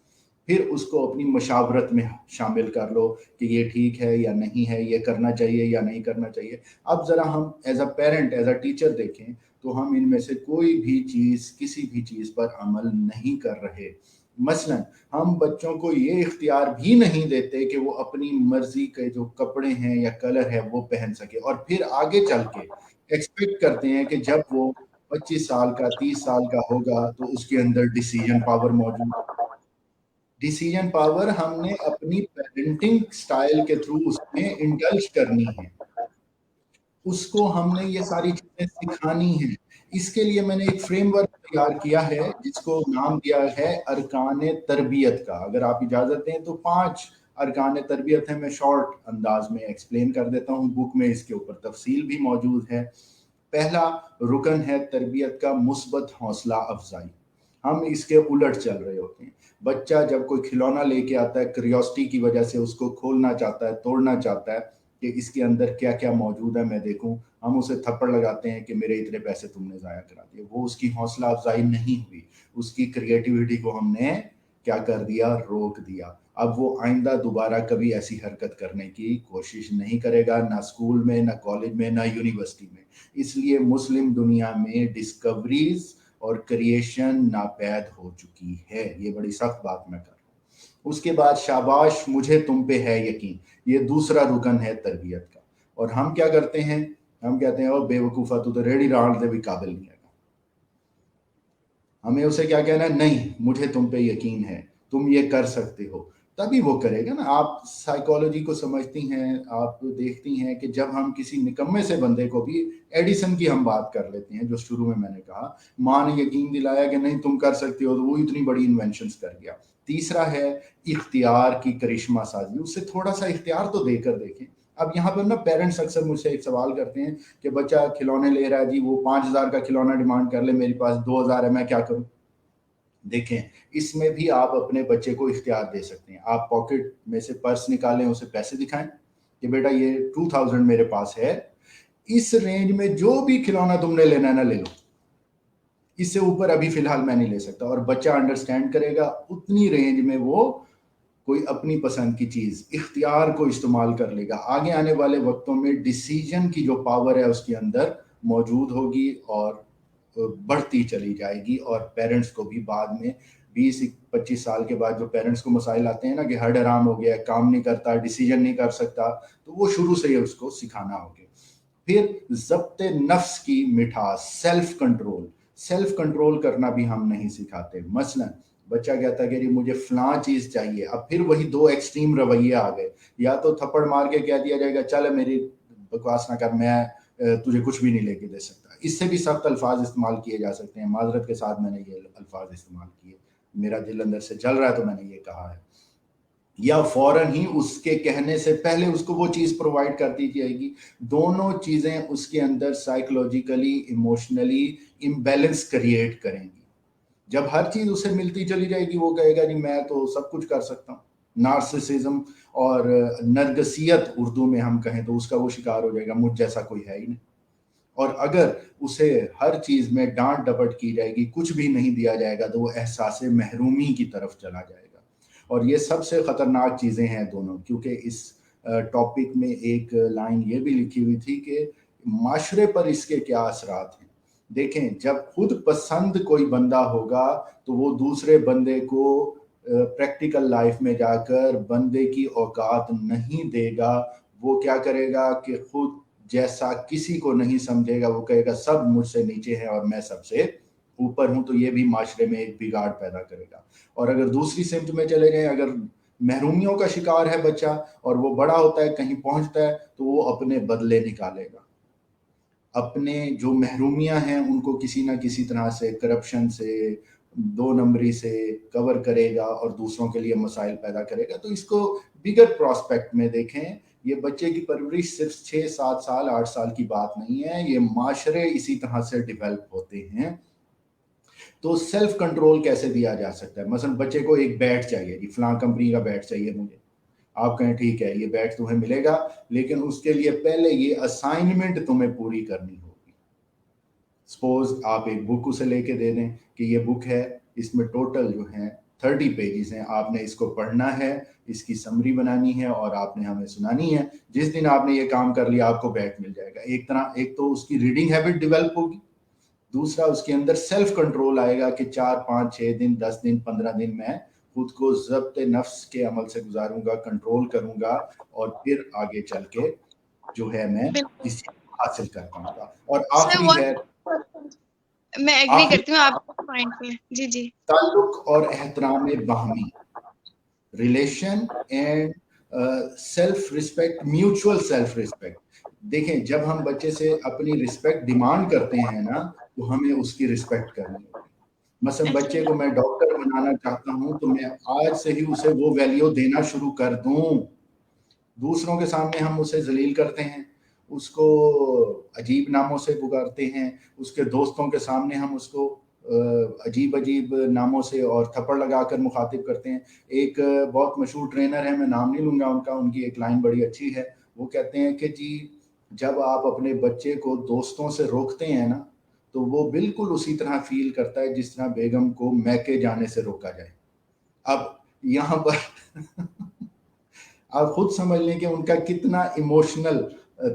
फिर उसको अपनी मशावरत में शामिल कर लो कि ये ठीक है या नहीं है, ये करना चाहिए या नहीं करना चाहिए। अब ज़रा हम as a parent, as a teacher देखें तो हम इनमें से कोई भी चीज़, किसी भी चीज़ पर अमल नहीं कर रहे। मसलन हम बच्चों को ये इख्तियार भी नहीं देते कि वो अपनी मर्जी के जो कपड़े हैं या कलर है वो पहन सके, और फिर आगे चल के एक्सपेक्ट करते हैं कि जब वो 25 साल का, 30 साल का होगा तो उसके अंदर डिसीजन पावर मौजूद। डिसीजन पावर हमने अपनी पेरेंटिंग स्टाइल के थ्रू उसमें इंडल्ज करनी है, उसको हमने ये सारी चीजें सिखानी है। इसके लिए मैंने एक फ्रेमवर्क तैयार किया है जिसको नाम दिया है अरकान तरबियत का। अगर आप इजाजत दें तो 5 अरकान तरबियत है, मैं शॉर्ट अंदाज में एक्सप्लेन कर देता हूँ। बुक में इसके ऊपर तफसील भी मौजूद है। पहला रुकन है तरबियत का मुस्बत हौसला अफजाई। हम इसके उलट चल रहे होते हैं। बच्चा जब कोई खिलौना लेके आता है, क्यूरियोसिटी की वजह से उसको खोलना चाहता है, तोड़ना चाहता है कि इसके अंदर क्या क्या मौजूद है मैं देखूं, हम उसे थप्पड़ लगाते हैं कि मेरे इतने पैसे तुमने ज़ाया करा दिए। वो उसकी हौसला अफजाई नहीं हुई, उसकी क्रिएटिविटी को हमने क्या कर दिया? रोक दिया। अब वो आइंदा दोबारा कभी ऐसी हरकत करने की कोशिश नहीं करेगा, ना स्कूल में, ना कॉलेज में, ना यूनिवर्सिटी में। इसलिए मुस्लिम दुनिया में डिस्कवरीज और क्रिएशन नापैद हो चुकी है। ये बड़ी सख्त बात मैं कर रहा हूँ। उसके बाद शाबाश मुझे तुम पे है यकीन, ये दूसरा रुकन है तरबियत का। और हम क्या करते हैं? हम कहते हैं और बेवकूफ़ा तू तो रेडी राउंड दे भी काबिल नहीं है। हमें उसे क्या कहना है? नहीं, मुझे तुम पे यकीन है, तुम ये कर सकते हो, तभी वो करेगा ना। आप साइकोलॉजी को समझती हैं, आप देखती हैं कि जब हम किसी निकम्मे से बंदे को भी, एडिसन की हम बात कर लेते हैं जो शुरू में मैंने कहा, माँ ने यकीन दिलाया कि नहीं तुम कर सकते हो, तो वो इतनी बड़ी इन्वेंशंस कर गया। तीसरा है इख्तियार की करिश्मा साजी, उससे थोड़ा सा इख्तियार तो देकर देखें। अब यहाँ पर ना पेरेंट्स अक्सर मुझसे एक सवाल करते हैं कि बच्चा खिलौने ले रहा है जी, वो 5,000 का खिलौना डिमांड कर ले, मेरे पास 2,000 है, मैं क्या करूं? देखें, इसमें भी आप अपने बच्चे को इख्तियार दे सकते हैं। आप पॉकेट में से पर्स निकालें, उसे पैसे दिखाएं कि बेटा ये 2,000 मेरे पास है, इस रेंज में जो भी खिलौना तुमने लेना है ना ले लो, इससे ऊपर अभी फिलहाल मैं नहीं ले सकता। और बच्चा अंडरस्टैंड करेगा, उतनी रेंज में वो कोई अपनी पसंद की चीज, इख्तियार को इस्तेमाल कर लेगा। आगे आने वाले वक्तों में डिसीजन की जो पावर है उसके अंदर मौजूद होगी, और बढ़ती चली जाएगी, और पेरेंट्स को भी बाद में 20-25 साल के बाद जो पेरेंट्स को मसाइल आते हैं ना कि हड हराम हो गया, काम नहीं करता, डिसीजन नहीं कर सकता, तो वो शुरू से ही उसको सिखाना होगा। फिर ज़ब्त नफ्स की मिठास, सेल्फ कंट्रोल करना भी हम नहीं सिखाते। मसलन बच्चा कहता है कि मुझे फलां चीज़ चाहिए, अब फिर वही 2 एक्सट्रीम रवैये आ गए, या तो थप्पड़ मार के कह दिया जाएगा चल मेरी बकवास ना कर, मैं तुझे कुछ भी नहीं लेके दे सकता। इससे भी सख्त अल्फाज इस्तेमाल किए जा सकते हैं। माजरत के साथ मैंने ये अल्फाज इस्तेमाल किए, मेरा दिल अंदर से जल रहा है तो मैंने ये कहा है। या फौरन ही उसके कहने से पहले उसको वो चीज़ प्रोवाइड कर दी जाएगी। दोनों चीज़ें उसके अंदर साइकोलॉजिकली, इमोशनली इम्बैलेंस क्रिएट करेंगी। जब हर चीज़ उसे मिलती चली जाएगी, वो कहेगा जी मैं तो सब कुछ कर सकता हूँ। नार्सिसिज्म और नरगसियत उर्दू में हम कहें तो उसका वो शिकार हो जाएगा, मुझ जैसा कोई है ही नहीं। और अगर उसे हर चीज़ में डांट डपट की जाएगी, कुछ भी नहीं दिया जाएगा, तो वो एहसास महरूमी की तरफ चला जाएगा। और ये सबसे ख़तरनाक चीज़ें हैं दोनों, क्योंकि इस टॉपिक में एक लाइन ये भी लिखी हुई थी कि माशरे पर इसके क्या असरात हैं। देखें, जब खुद पसंद कोई बंदा होगा तो वो दूसरे बंदे को प्रैक्टिकल लाइफ में जाकर बंदे की औकात नहीं देगा। वो क्या करेगा कि खुद जैसा किसी को नहीं समझेगा, वो कहेगा सब मुझसे नीचे है और मैं सबसे ऊपर हूं, तो ये भी माशरे में एक बिगाड़ पैदा करेगा। और अगर दूसरी सिमत में चले जाएं, अगर महरूमियों का शिकार है बच्चा और वो बड़ा होता है, कहीं पहुंचता है, तो वो अपने बदले निकालेगा। अपने जो महरूमियां हैं उनको किसी ना किसी तरह से करप्शन से, 2 नंबरी से कवर करेगा और दूसरों के लिए मसाइल पैदा करेगा। तो इसको बिगर प्रोस्पेक्ट में देखें। ये बच्चे की परवरिश सिर्फ 6-7 साल 8 साल की बात नहीं है, ये माशरे इसी तरह से डेवलप होते हैं। तो सेल्फ कंट्रोल कैसे दिया जा सकता है? मसलन बच्चे को एक बैट चाहिए जी, फलां कंपनी का बैट चाहिए मुझे। आप कहें ठीक है, ये बैट तुम्हें मिलेगा, लेकिन उसके लिए पहले ये असाइनमेंट तुम्हें पूरी करनी होगी। सपोज आप एक बुक उसे लेके दे दें कि ये बुक है, इसमें टोटल जो है 30 पेजेस हैं, आपने इसको पढ़ना है, इसकी समरी बनानी है और आपने हमें सुनानी है। जिस दिन आपने ये काम कर लिया, आपको बैट मिल जाएगा। एक तो उसकी रीडिंग हैबिट डेवलप होगी, दूसरा उसके अंदर सेल्फ कंट्रोल आएगा कि 4, 5, 6 दिन, 10 दिन, 15 दिन मैं खुद को ज़ब्त नफ्स के अमल से गुजारूंगा, कंट्रोल करूंगा, और फिर आगे चल के जो है मैं इसे हासिल कर पाऊंगा। और आखिरी है, मैं एग्री करती हूँ आपके पॉइंट पे। जी जी। ताल्लुक और एहतराम बाहमी, relation and self respect, mutual self respect. देखें, जब हम बच्चे से अपनी रिस्पेक्ट डिमांड करते हैं ना, तो हमें उसकी रिस्पेक्ट करनी होगी। मसलन बच्चे को मैं डॉक्टर बनाना चाहता हूं, तो मैं आज से ही उसे वो वैल्यू देना शुरू कर दूं। दूसरों के सामने हम उसे जलील करते हैं, उसको अजीब नामों से पुकारते हैं, उसके दोस्तों के सामने हम उसको अजीब अजीब नामों से और थप्पड़ लगाकर मुखातिब करते हैं। एक बहुत मशहूर ट्रेनर है, मैं नाम नहीं लूँगा उनका, उनकी एक लाइन बड़ी अच्छी है। वो कहते हैं कि जी, जब आप अपने बच्चे को दोस्तों से रोकते हैं ना, तो वो बिल्कुल उसी तरह फील करता है जिस तरह बेगम को मैके जाने से रोका जाए। अब यहाँ पर आप खुद समझ लें कि उनका कितना इमोशनल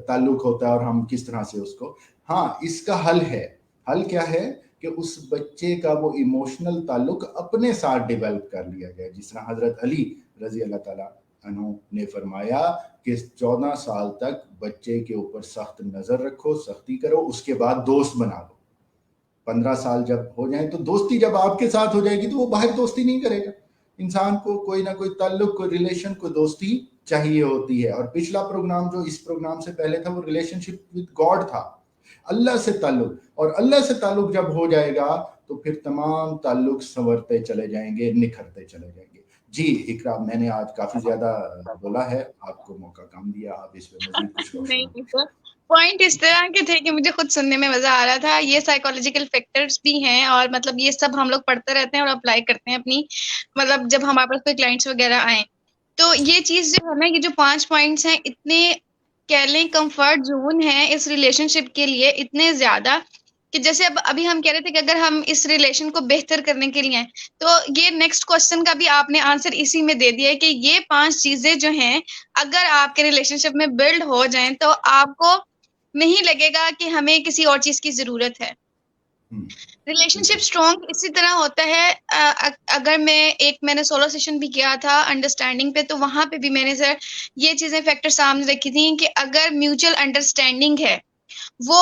ताल्लुक होता है और हम किस तरह से उसको। हाँ, इसका हल है। हल क्या है कि उस बच्चे का वो इमोशनल ताल्लुक अपने साथ डेवलप कर लिया जाए। जिस तरह हजरत अली रजी अल्लाह ताला अन्हु ने फरमाया कि 14 साल तक बच्चे के ऊपर सख्त नजर रखो, सख्ती करो, उसके बाद दोस्त बना लो। 15 साल जब हो जाए तो दोस्ती जब आपके साथ हो जाएगी तो वो बाहर दोस्ती नहीं करेगा। इंसान को कोई ना कोई ताल्लुक, कोई रिलेशन, कोई दोस्ती चाहिए होती है। और पिछला प्रोग्राम जो इस प्रोग्राम से पहले था, वो रिलेशनशिप विद गॉड था, अल्लाह से ताल्लुक। और अल्लाह से ताल्लुक जब हो जाएगा तो फिर तमाम ताल्लुक संवरते चले जाएंगे, निखरते चले जाएंगे। जी इकरा, मैंने आज काफी ज्यादा बोला है, आपको मौका कम दिया, आप इस पे मजीद कुछ नहीं सर, पॉइंट इस तरह के थे कि मुझे खुद सुनने में मजा आ रहा था। ये साइकोलॉजिकल फैक्टर्स भी हैं और मतलब ये सब हम लोग पढ़ते रहते हैं और अप्लाई करते हैं अपनी, मतलब जब हमारे पास कोई क्लाइंट्स वगैरह आए तो ये चीज जो है ना, ये जो 5 पॉइंट्स हैं, इतने कह लें कंफर्ट जोन है इस रिलेशनशिप के लिए, इतने ज्यादा कि जैसे अब अभी हम कह रहे थे कि अगर हम इस रिलेशन को बेहतर करने के लिए, तो ये नेक्स्ट क्वेश्चन का भी आपने आंसर इसी में दे दिया है कि ये 5 चीजें जो हैं अगर आपके रिलेशनशिप में बिल्ड हो जाएं तो आपको नहीं लगेगा कि हमें किसी और चीज की जरूरत है। रिलेशनशिप स्ट्रॉन्ग इसी तरह होता है। अगर मैं ने सोलो सेशन भी किया था अंडरस्टैंडिंग पे, तो वहां पे भी मैंने सर ये चीजें फैक्टर सामने रखी थी कि अगर म्यूचुअल अंडरस्टैंडिंग है, वो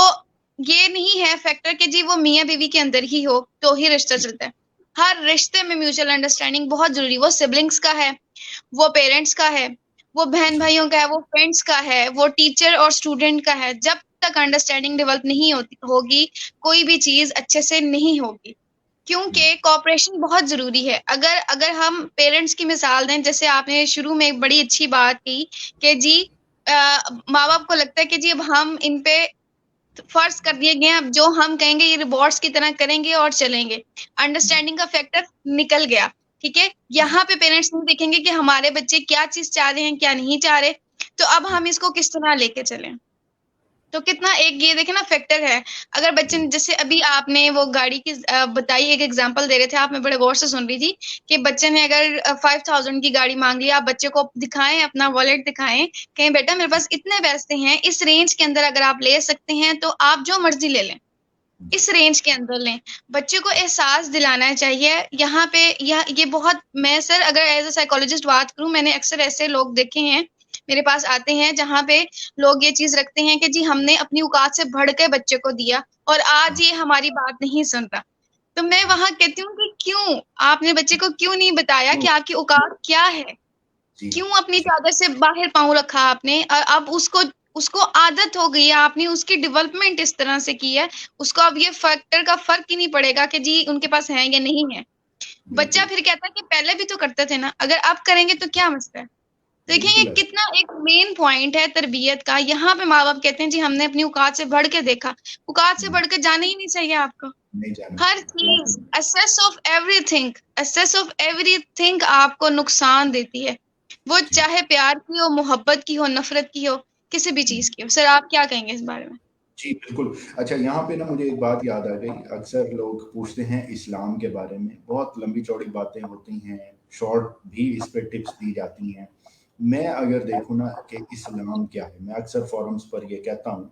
ये नहीं है फैक्टर कि जी वो मियाँ बीवी के अंदर ही हो तो ही रिश्ता चलता है। हर रिश्ते में म्यूचुअल अंडरस्टैंडिंग बहुत जरूरी। वो सिबलिंग्स का है, वो पेरेंट्स का है, वो बहन भाइयों का है, वो फ्रेंड्स का है, वो टीचर और स्टूडेंट का है। जब तक अंडरस्टैंडिंग डेवलप नहीं होगी, कोई भी चीज अच्छे से नहीं होगी, क्योंकि कॉपरेशन बहुत जरूरी है। अगर अगर हम पेरेंट्स की मिसाल दें, जैसे आपने शुरू में एक बड़ी अच्छी बात की कि जी माँ बाप को लगता है कि जी अब हम इन पे फर्ज कर दिए गए हैं, अब जो हम कहेंगे ये रिवॉर्ड्स की तरह करेंगे और चलेंगे। अंडरस्टैंडिंग का फैक्टर निकल गया। ठीक है, यहाँ पे पेरेंट्स नहीं देखेंगे कि हमारे बच्चे क्या चीज चाह रहे हैं, क्या नहीं चाह रहे, तो अब हम इसको किस तरह लेके चलें। तो कितना एक ये देखे ना फैक्टर है। अगर बच्चे ने, जैसे अभी आपने वो गाड़ी की बताई, एक एग्जांपल दे रहे थे आप, मैं बड़े गौर से सुन रही थी कि बच्चे ने अगर 5000 की गाड़ी मांग ली, आप बच्चे को दिखाएं, अपना वॉलेट दिखाएं, कहें बेटा मेरे पास इतने पैसे हैं, इस रेंज के अंदर अगर आप ले सकते हैं तो आप जो मर्जी ले लें, इस रेंज के अंदर लें। बच्चे को एहसास दिलाना चाहिए यहाँ पे। ये बहुत, मैं सर अगर एज अ साइकोलॉजिस्ट बात करूं, मैंने अक्सर ऐसे लोग देखे हैं मेरे पास आते हैं जहाँ पे लोग ये चीज रखते हैं कि जी हमने अपनी औकात से बढ़ के बच्चे को दिया और आज ये हमारी बात नहीं सुन रहा। तो मैं वहां कहती हूँ कि क्यों आपने बच्चे को क्यों नहीं बताया कि आपकी औकात क्या है? क्यों अपनी चादर से बाहर पाँव रखा आपने? और अब उसको उसको आदत हो गई है, आपने उसकी डेवलपमेंट इस तरह से की है, उसको अब ये फैक्टर का फर्क ही नहीं पड़ेगा कि जी उनके पास है या नहीं है। बच्चा फिर कहता है कि पहले भी तो करते थे ना, अगर अब करेंगे तो क्या मसला है? तो देखिए ये कितना एक मेन पॉइंट है तरबियत का। यहाँ पे माँ बाप कहते हैं जी हमने अपनी औकात से बढ़ के देखा। औकात से बढ़ के जाना ही नहीं चाहिए आपको। हर चीज असेस ऑफ एवरीथिंग आपको नुकसान देती है, वो चाहे प्यार की हो, मोहब्बत की हो, नफरत की हो, किसी भी चीज की हो। सर आप क्या कहेंगे इस बारे में? जी, बिल्कुल। अच्छा, यहाँ पे ना मुझे एक बात याद आ गई। अक्सर लोग पूछते हैं इस्लाम के बारे में, बहुत लंबी-चौड़ी बातें होती हैं, शॉर्ट भी इस पे टिप्स दी जाती हैं। मैं अगर देखूँ ना कि इस्लाम क्या है, मैं अक्सर फ़ोरम्स पर ये कहता हूँ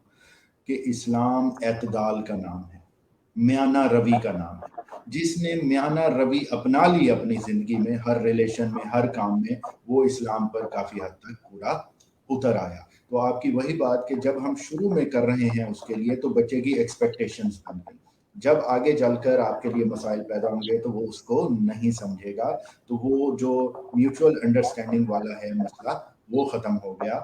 कि इस्लाम एतदाल का नाम है, म्याना रवि का नाम है। जिसने म्याना रवि अपना ली अपनी ज़िंदगी में, हर रिलेशन में, हर काम में, वो इस्लाम पर काफ़ी हद तक पूरा उतर आया। तो आपकी वही बात कि जब हम शुरू में कर रहे हैं उसके लिए, तो बच्चे की एक्सपेक्टेशंस बन गई। जब आगे चलकर आपके लिए मसाइल पैदा होंगे तो वो उसको नहीं समझेगा, तो वो जो म्यूचुअल अंडरस्टैंडिंग वाला है मसला, वो ख़त्म हो गया।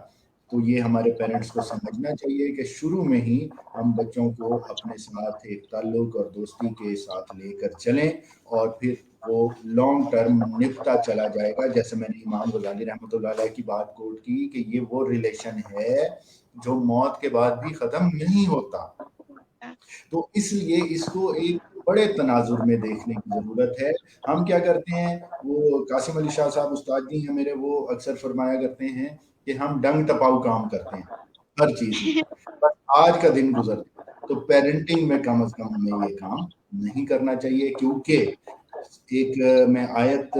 तो ये हमारे पेरेंट्स को समझना चाहिए कि शुरू में ही हम बच्चों को अपने साथ एक ताल्लुक और दोस्ती के साथ लेकर चलें, और फिर वो लॉन्ग टर्म निभता चला जाएगा। जैसे मैंने इमाम गजाली रहमतुल्लाह अलैह की बात कोट की कि ये वो रिलेशन है जो मौत के बाद भी ख़त्म नहीं होता। तो इसलिए इसको एक बड़े तनाजुर में देखने की ज़रूरत है। हम क्या करते हैं, वो कासिम अली शाह साहब उस्ताद जी हैं मेरे, वो अक्सर फरमाया करते हैं कि हम डंग टपाऊ काम करते हैं हर चीज़ में। बस आज का दिन गुज़र गया, तो पेरेंटिंग में कम से कम हमें ये काम नहीं करना चाहिए, क्योंकि एक मैं आयत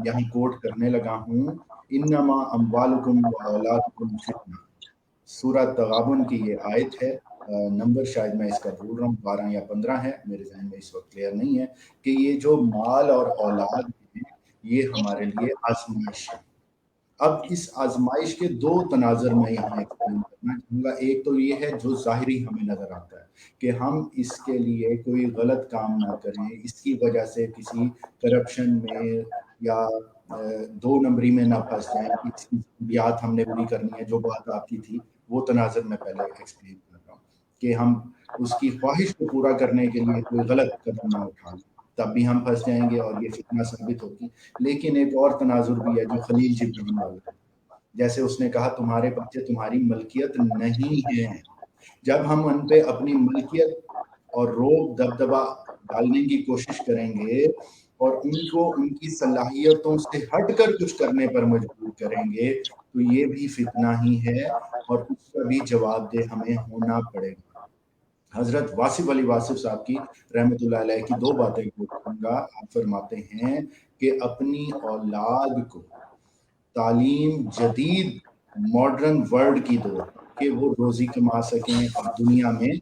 यहाँ कोट करने लगा हूँ, इन्नमा अम्वालुकुम व औलादुकुम फितना। सूरह तगाबुन की ये आयत है। नंबर शायद मैं इसका भूल रहा हूँ, 12 या 15 है, मेरे ज़हन में इस वक़्त क्लियर नहीं है, कि ये जो माल और औलाद है, ये हमारे लिए आज़माइश है। अब इस आज़माइश के 2 तनाज़र मैं यहाँ एक्सप्लेन करना चाहूँगा। एक तो ये है जो ज़ाहिरी हमें नज़र आता है कि हम इसके लिए कोई गलत काम ना करें, इसकी वजह से किसी करप्शन में या 2 नंबरी में ना फँस जाएँ कि इसकी ज़रूरियात हमने पूरी करनी है, जो बात आपकी थी, वो तनाज़र मैं पहले एक्सप्लेन कर रहा हूँ कि हम उसकी ख्वाहिश को पूरा करने के लिए कोई गलत कदम ना उठा लें, तब भी हम फँस जाएँगे और ये फितना साबित होगी। लेकिन एक और तनाज़ुर भी है जो खलील जिब्रान वाला है। जैसे उसने कहा तुम्हारे बच्चे तुम्हारी मलकियत नहीं हैं। जब हम उन पे अपनी मलकियत और रोब दबदबा डालने की कोशिश करेंगे और उनको उनकी सलाहियतों से हटकर कुछ करने पर मजबूर करेंगे, तो ये भी फितना ही है और उसका भी जवाबदेह हमें होना पड़ेगा। हज़रत वासिफ़ अली वासिफ़ साहब की रहमतुल्लाह अलैह की 2 बातें कोट करूँगा। आप फरमाते हैं कि अपनी औलाद को तालीम जदीद मॉडर्न वर्ल्ड की दो, कि वो रोज़ी कमा सकें और दुनिया में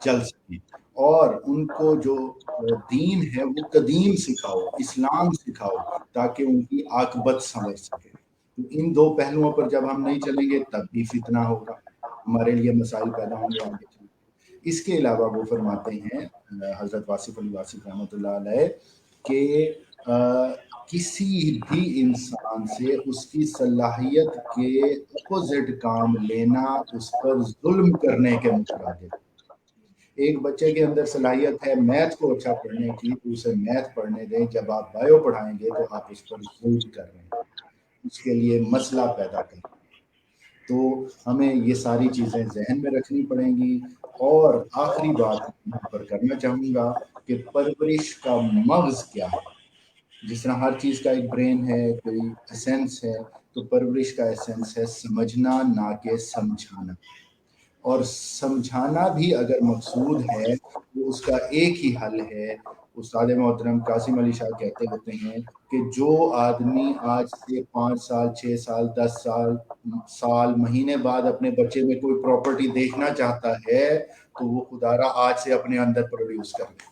चल सकें। اور ان کو جو دین ہے وہ قدیم سکھاؤ, اسلام سکھاؤ, تاکہ ان کی عاقبت سنور سکے. تو ان دو پہلوؤں پر جب ہم نہیں چلیں گے تب بھی فتنہ ہوگا, ہمارے لیے مسائل پیدا ہوں گے آگے چل کے. اس کے علاوہ وہ فرماتے ہیں حضرت واصف علی واصف رحمۃ اللہ علیہ کہ کسی بھی انسان سے اس کی صلاحیت کے اپوزٹ کام لینا اس پر ظلم کرنے کے مترادف. ایک بچے کے اندر صلاحیت ہے میتھ کو اچھا پڑھنے کی, تو اسے میتھ پڑھنے دیں. جب آپ بایو پڑھائیں گے تو آپ اس پر ظلم کر رہے ہیں, اس کے لیے مسئلہ پیدا کریں. تو ہمیں یہ ساری چیزیں ذہن میں رکھنی پڑیں گی. اور آخری بات یہاں پر کرنا چاہوں گا کہ پرورش کا مغز کیا ہے. جس طرح ہر چیز کا ایک برین ہے, کوئی ایسنس ہے, تو پرورش کا ایسنس ہے سمجھنا نہ کہ سمجھانا. اور سمجھانا بھی اگر مقصود ہے تو اس کا ایک ہی حل ہے. استاد محترم قاسم علی شاہ کہتے ہوتے ہیں کہ جو آدمی آج سے 5 سال 6 سال 10 سال مہینے بعد اپنے بچے میں کوئی پراپرٹی دیکھنا چاہتا ہے تو وہ خدارا آج سے اپنے اندر پروڈیوس کر لے.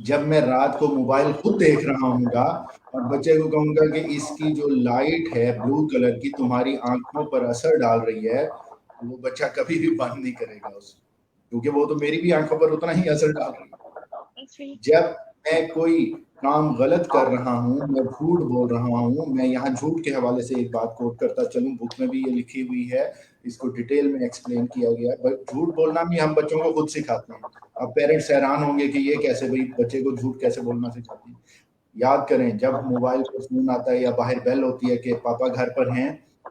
جب میں رات کو موبائل خود دیکھ رہا ہوں گا اور بچے کو کہوں گا کہ اس کی جو لائٹ ہے بلو کلر کی تمہاری آنکھوں پر اثر ڈال رہی ہے, وہ بچہ کبھی بھی بند نہیں کرے گا اس, کیونکہ وہ تو میری بھی آنکھوں پر اتنا ہی اثر ڈال رہی ہے. جب میں کوئی کام غلط کر رہا ہوں, میں جھوٹ بول رہا ہوں, میں یہاں جھوٹ کے حوالے سے ایک بات کوٹ کرتا چلوں, بک میں بھی یہ لکھی ہوئی ہے, اس کو ڈیٹیل میں ایکسپلین کیا گیا ہے. جھوٹ بولنا بھی ہم بچوں کو خود سکھاتے ہیں. اب پیرنٹس حیران ہوں گے کہ یہ کیسے, بھائی بچے کو جھوٹ کیسے بولنا سکھاتے ہیں. یاد کریں جب موبائل پر فون آتا ہے یا باہر بیل ہوتی ہے کہ پاپا گھر پر ہیں,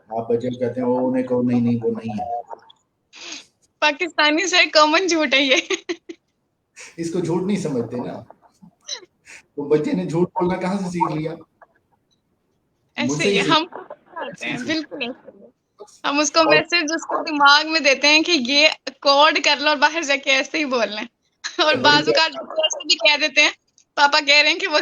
آپ بچے کو کہتے ہیں وہ انہیں کہو نہیں وہ نہیں ہے. پاکستانی سے کامن جھوٹ ہے یہ, اس کو جھوٹ نہیں سمجھتے نا. تو بچے نے جھوٹ بولنا کہاں سے سیکھ لیا؟ ایسے ہی ہم ہیں, بالکل ہم اس کو میسج اس کو دماغ میں دیتے ہیں کہ یہ کوڈ کر لو اور باہر جا کے ایسے ہی بولنا ہے. اور بعض اوقات ایسے بھی کہہ دیتے ہیں پاپا کہہ رہے ہیں کہ وہ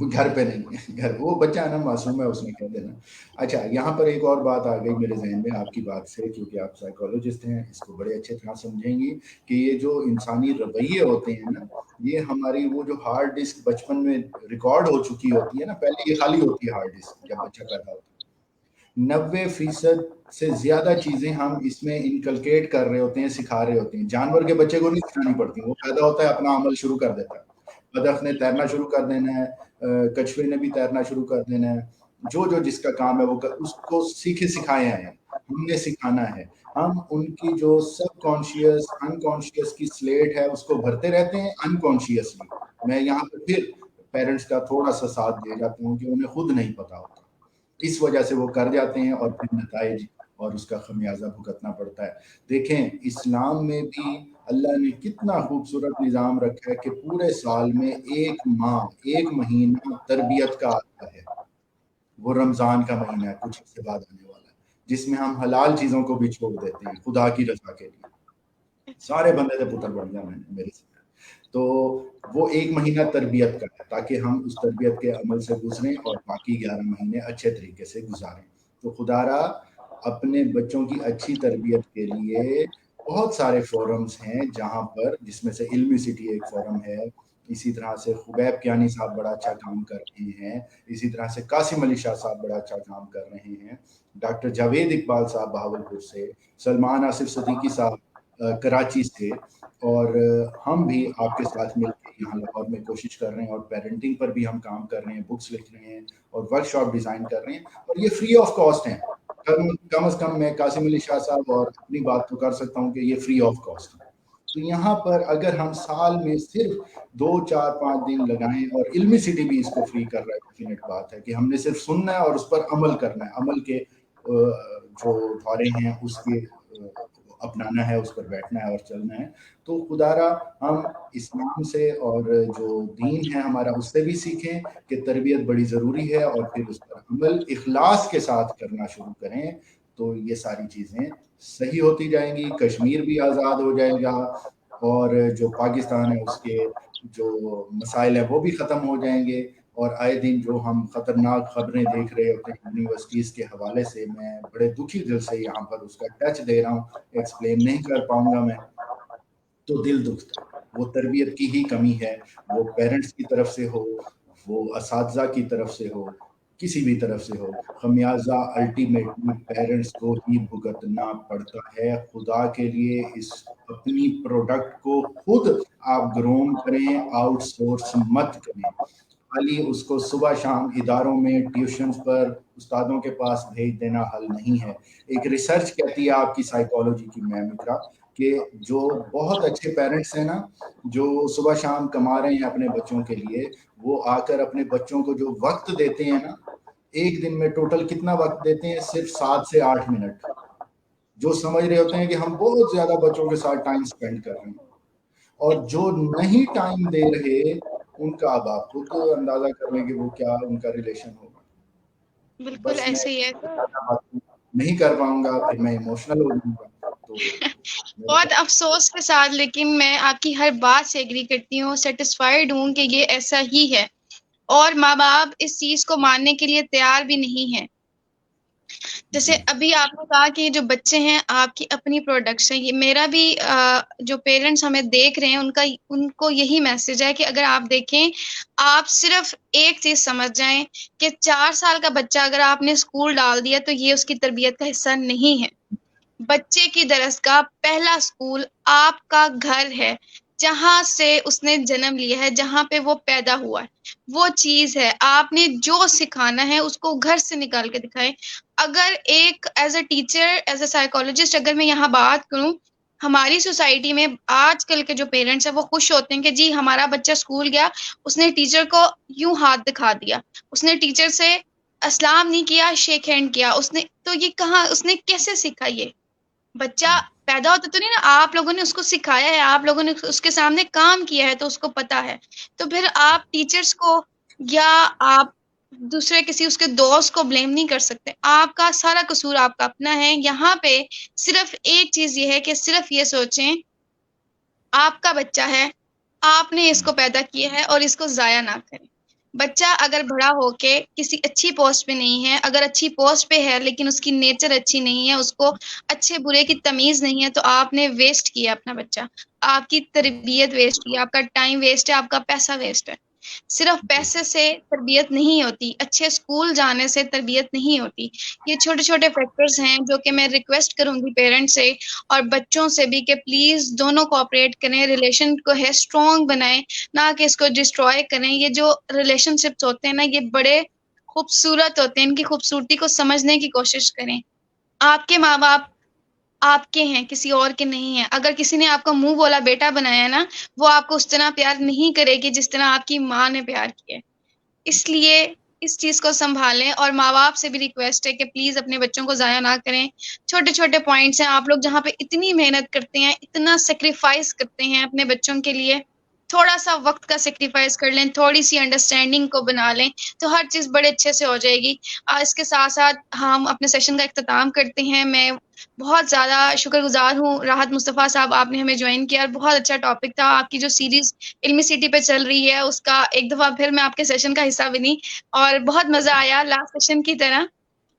گھر پہ نہیں ہے, گھر وہ بچہ نا معصوم ہے, اس نے کہہ دینا. اچھا یہاں پر ایک اور بات آ گئی میرے ذہن میں آپ کی بات سے, کیونکہ آپ سائیکالوجسٹ ہیں, اس کو بڑے اچھے طرح سمجھیں گی کہ یہ جو انسانی رویے ہوتے ہیں نا, یہ ہماری وہ جو ہارڈ ڈسک بچپن میں ریکارڈ ہو چکی ہوتی ہے نا, پہلے یہ خالی ہوتی ہے ہارڈ ڈسک جب بچہ پیدا ہوتا ہے, 90% سے زیادہ چیزیں ہم اس میں انکلکیٹ کر رہے ہوتے ہیں, سکھا رہے ہوتے ہیں. جانور کے بچے کو نہیں سکھانی پڑتی, وہ پیدا ہوتا ہے اپنا عمل شروع کر دیتا ہے. بطخ نے تیرنا شروع کر دینا ہے, کچھوے نے بھی تیرنا شروع کر دینا ہے. جو جس کا کام ہے وہ اس کو سیکھے سکھائے ہیں, ہم نے سکھانا ہے. ہم ان کی جو سب کانشیس انکانشیس کی سلیٹ ہے اس کو بھرتے رہتے ہیں انکانشیسلی. میں یہاں پہ پھر پیرنٹس کا تھوڑا سا ساتھ دے جاتا ہوں کہ انہیں خود نہیں پتا ہوتا, اس وجہ سے وہ کر جاتے ہیں اور پھر نتائج اور اس کا خمیازہ بھگتنا پڑتا ہے. دیکھیں اسلام میں بھی اللہ نے کتنا خوبصورت نظام رکھا ہے کہ پورے سال میں ایک ماہ ایک مہینہ تربیت کا آتا ہے, وہ رمضان کا مہینہ ہے کچھ سے بعد آنے والا ہے, جس میں ہم حلال چیزوں کو بھی چھوڑ دیتے ہیں خدا کی رضا کے لیے. سارے بندے تھے پتر بڑھ جائیں میرے سے. تو وہ ایک مہینہ تربیت کا ہے تاکہ ہم اس تربیت کے عمل سے گزریں اور باقی 11 مہینے اچھے طریقے سے گزاریں. تو خدارا اپنے بچوں کی اچھی تربیت کے لیے بہت سارے فورمز ہیں جہاں پر, جس میں سے علمی سٹی ایک فورم ہے, اسی طرح سے خبیب کیانی صاحب بڑا اچھا کام کر رہے ہیں, اسی طرح سے قاسم علی شاہ صاحب بڑا اچھا کام کر رہے ہیں, ڈاکٹر جاوید اقبال صاحب بہاولپور سے, سلمان آصف صدیقی صاحب کراچی سے, اور ہم بھی آپ کے ساتھ مل کے یہاں لاہور میں کوشش کر رہے ہیں, اور پیرنٹنگ پر بھی ہم کام کر رہے ہیں, بکس لکھ رہے ہیں اور ورک شاپ ڈیزائن کر رہے ہیں, اور یہ فری آف کاسٹ ہیں. کم از کم میں قاسم علی شاہ صاحب اور اپنی بات تو کر سکتا ہوں کہ یہ فری آف کاسٹ ہے. تو یہاں پر اگر ہم سال میں صرف 2-4-5 دن لگائیں, اور علمی سٹی بھی اس کو فری کر رہا ہے, ڈیفینیٹ بات ہے کہ ہم نے صرف سننا ہے اور اس پر عمل کرنا ہے, عمل کے جو دورے ہیں اس کے اپنانا ہے, اس پر بیٹھنا ہے اور چلنا ہے. تو خدارا ہم اسلام سے اور جو دین ہے ہمارا اس سے بھی سیکھیں کہ تربیت بڑی ضروری ہے, اور پھر اس پر عمل اخلاص کے ساتھ کرنا شروع کریں, تو یہ ساری چیزیں صحیح ہوتی جائیں گی. کشمیر بھی آزاد ہو جائے گا, اور جو پاکستان ہے اس کے جو مسائل ہیں وہ بھی ختم ہو جائیں گے. اور آئے دن جو ہم خطرناک خبریں دیکھ رہے ہوتے ہیں یونیورسٹیز کے حوالے سے, میں بڑے دکھی دل سے یہاں پر اس کا ٹچ دے رہا ہوں, ایکسپلین نہیں کر پاؤں گا میں, तो दिल दुखता है। वो तरबियत की ही कमी है, वो पेरेंट्स की तरफ से हो, वो असातिज़ा की तरफ से हो, किसी भी तरफ से हो, खमियाजा अल्टीमेटली पेरेंट्स को ही भुगतना पड़ता है। खुदा के लिए इस अपनी प्रोडक्ट को खुद आप ग्रोन करें, आउटसोर्स मत करें। खाली उसको सुबह शाम इदारों में ट्यूशन्स पर उस्तादों के पास भेज देना हल नहीं है। एक रिसर्च कहती है आपकी साइकोलॉजी की मैम इकरा, कि जो बहुत अच्छे पेरेंट्स हैं ना, जो सुबह शाम कमा रहे हैं अपने बच्चों के लिए, वो आकर अपने बच्चों को जो वक्त देते हैं ना, एक दिन में टोटल कितना वक्त देते हैं? सिर्फ 7 से 8 मिनट, जो समझ रहे होते हैं कि हम बहुत ज्यादा बच्चों के साथ टाइम स्पेंड कर रहे हैं। और जो नहीं टाइम दे रहे, उनका अब आप खुद अंदाजा कर लें कि वो क्या उनका रिलेशन होगा। बिल्कुल बस मैं ऐसे ही है। ज्यादा बात नहीं कर पाऊंगा, फिर मैं इमोशनल हो जाऊंगा। तो बहुत अफसोस के साथ, लेकिन मैं आपकी हर बात से एग्री करती हूँ, सेटिस्फाइड हूँ कि ये ऐसा ही है, और माँ बाप इस चीज को मानने के लिए तैयार भी नहीं है। जैसे अभी आपने कहा कि जो बच्चे हैं आपकी अपनी प्रोडक्ट्स हैं, ये मेरा भी जो पेरेंट्स हमें देख रहे हैं उनको यही मैसेज है कि अगर आप देखें, आप सिर्फ एक चीज समझ जाएं कि 4 साल का बच्चा अगर आपने स्कूल डाल दिया तो ये उसकी तरबियत का हिस्सा नहीं है। बच्चे की दरअसगाह पहला स्कूल आपका घर है, जहां से उसने जन्म लिया है, जहां पे वो पैदा हुआ है, वो चीज है। आपने जो सिखाना है उसको घर से निकाल के दिखाएं। अगर एक as a teacher, as a psychologist, अगर मैं यहाँ बात करूं, हमारी सोसाइटी में आजकल के जो पेरेंट्स हैं वो खुश होते हैं कि जी हमारा बच्चा स्कूल गया, उसने टीचर को यूं हाथ दिखा दिया, उसने टीचर से अस्सलाम नहीं किया, शेक हैंड किया, उसने तो ये कहाँ, उसने कैसे सीखा? ये बच्चा पैदा होता तो नहीं ना, आप लोगों ने उसको सिखाया है, आप लोगों ने उसके सामने काम किया है तो उसको पता है। तो फिर आप टीचर्स को या आप दूसरे किसी उसके दोस्त को ब्लेम नहीं कर सकते। आपका सारा कसूर आपका अपना है। यहाँ पे सिर्फ एक चीज ये है कि सिर्फ ये सोचें, आपका बच्चा है, आपने इसको पैदा किया है और इसको जाया ना करें। बच्चा अगर बड़ा होके किसी अच्छी पोस्ट पे नहीं है, अगर अच्छी पोस्ट पे है लेकिन उसकी नेचर अच्छी नहीं है, उसको अच्छे बुरे की तमीज नहीं है, तो आपने वेस्ट किया अपना बच्चा, आपकी तरबियत वेस्ट की, आपका टाइम वेस्ट है, आपका पैसा वेस्ट है। सिर्फ पैसे से तरबियत नहीं होती, अच्छे स्कूल जाने से तरबियत नहीं होती। ये छोटे छोटे फैक्टर्स हैं जो कि मैं रिक्वेस्ट करूंगी पेरेंट्स से और बच्चों से भी कि प्लीज दोनों कोऑपरेट करें, रिलेशन को है स्ट्रॉन्ग बनाएं, ना कि इसको डिस्ट्रॉय करें। ये जो रिलेशनशिप्स होते हैं ना, ये बड़े खूबसूरत होते हैं, इनकी खूबसूरती को समझने की कोशिश करें। आपके माँ बाप आपके हैं, किसी और के नहीं है। अगर किसी ने आपका मुंह बोला बेटा बनाया ना, वो आपको उस तरह प्यार नहीं करेगी जिस तरह आपकी माँ ने प्यार किया है। इसलिए इस चीज को संभालें, और माँ बाप से भी रिक्वेस्ट है कि प्लीज अपने बच्चों को जाया ना करें। छोटे छोटे पॉइंट्स हैं, आप लोग जहाँ पे इतनी मेहनत करते हैं, इतना सेक्रीफाइस करते हैं अपने बच्चों के लिए, थोड़ा सा वक्त का सेक्रीफाइस कर लें, थोड़ी सी अंडरस्टैंडिंग को बना लें, तो हर चीज बड़े अच्छे से हो जाएगी। इसके साथ साथ हम अपने सेशन का इख्तिताम करते हैं। मैं बहुत ज्यादा शुक्रगुजार हूँ राहत मुस्तफ़ा साहब, आपने हमें ज्वाइन किया और बहुत अच्छा टॉपिक था। आपकी जो सीरीज इल्मी सिटी पे चल रही है उसका एक दफा फिर मैं आपके सेशन का हिस्सा बनी और बहुत मजा आया लास्ट सेशन की तरह।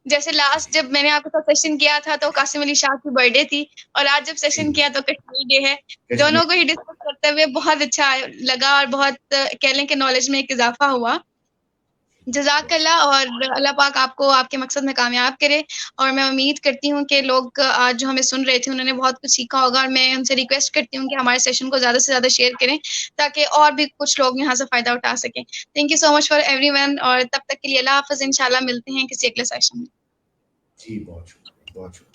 जैसे लास्ट जब मैंने आपके साथ सेशन किया था तो कासिम अली शाह की बर्थडे थी, और आज जब सेशन किया तो कश्मीर डे है। दोनों को ही डिस्कस करते हुए बहुत अच्छा लगा और बहुत कह लें कि नॉलेज में एक इजाफा हुआ। जज़ाकल्लाह, और अल्लाह पाक आपको आपके मकसद में कामयाब करे। और मैं उम्मीद करती हूँ कि लोग आज जो हमें सुन रहे थे उन्होंने बहुत कुछ सीखा होगा, और मैं उनसे रिक्वेस्ट करती हूँ कि हमारे सेशन को ज़्यादा से ज़्यादा शेयर करें ताकि और भी कुछ लोग यहाँ से फ़ायदा उठा सकें। Thank you so much for everyone, और तब तक के लिए अल्लाह हाफ़िज़। इंशाल्लाह मिलते हैं किसी अगले सेशन में। जी बहुत शुक्रिया, बहुत शुक्रिया।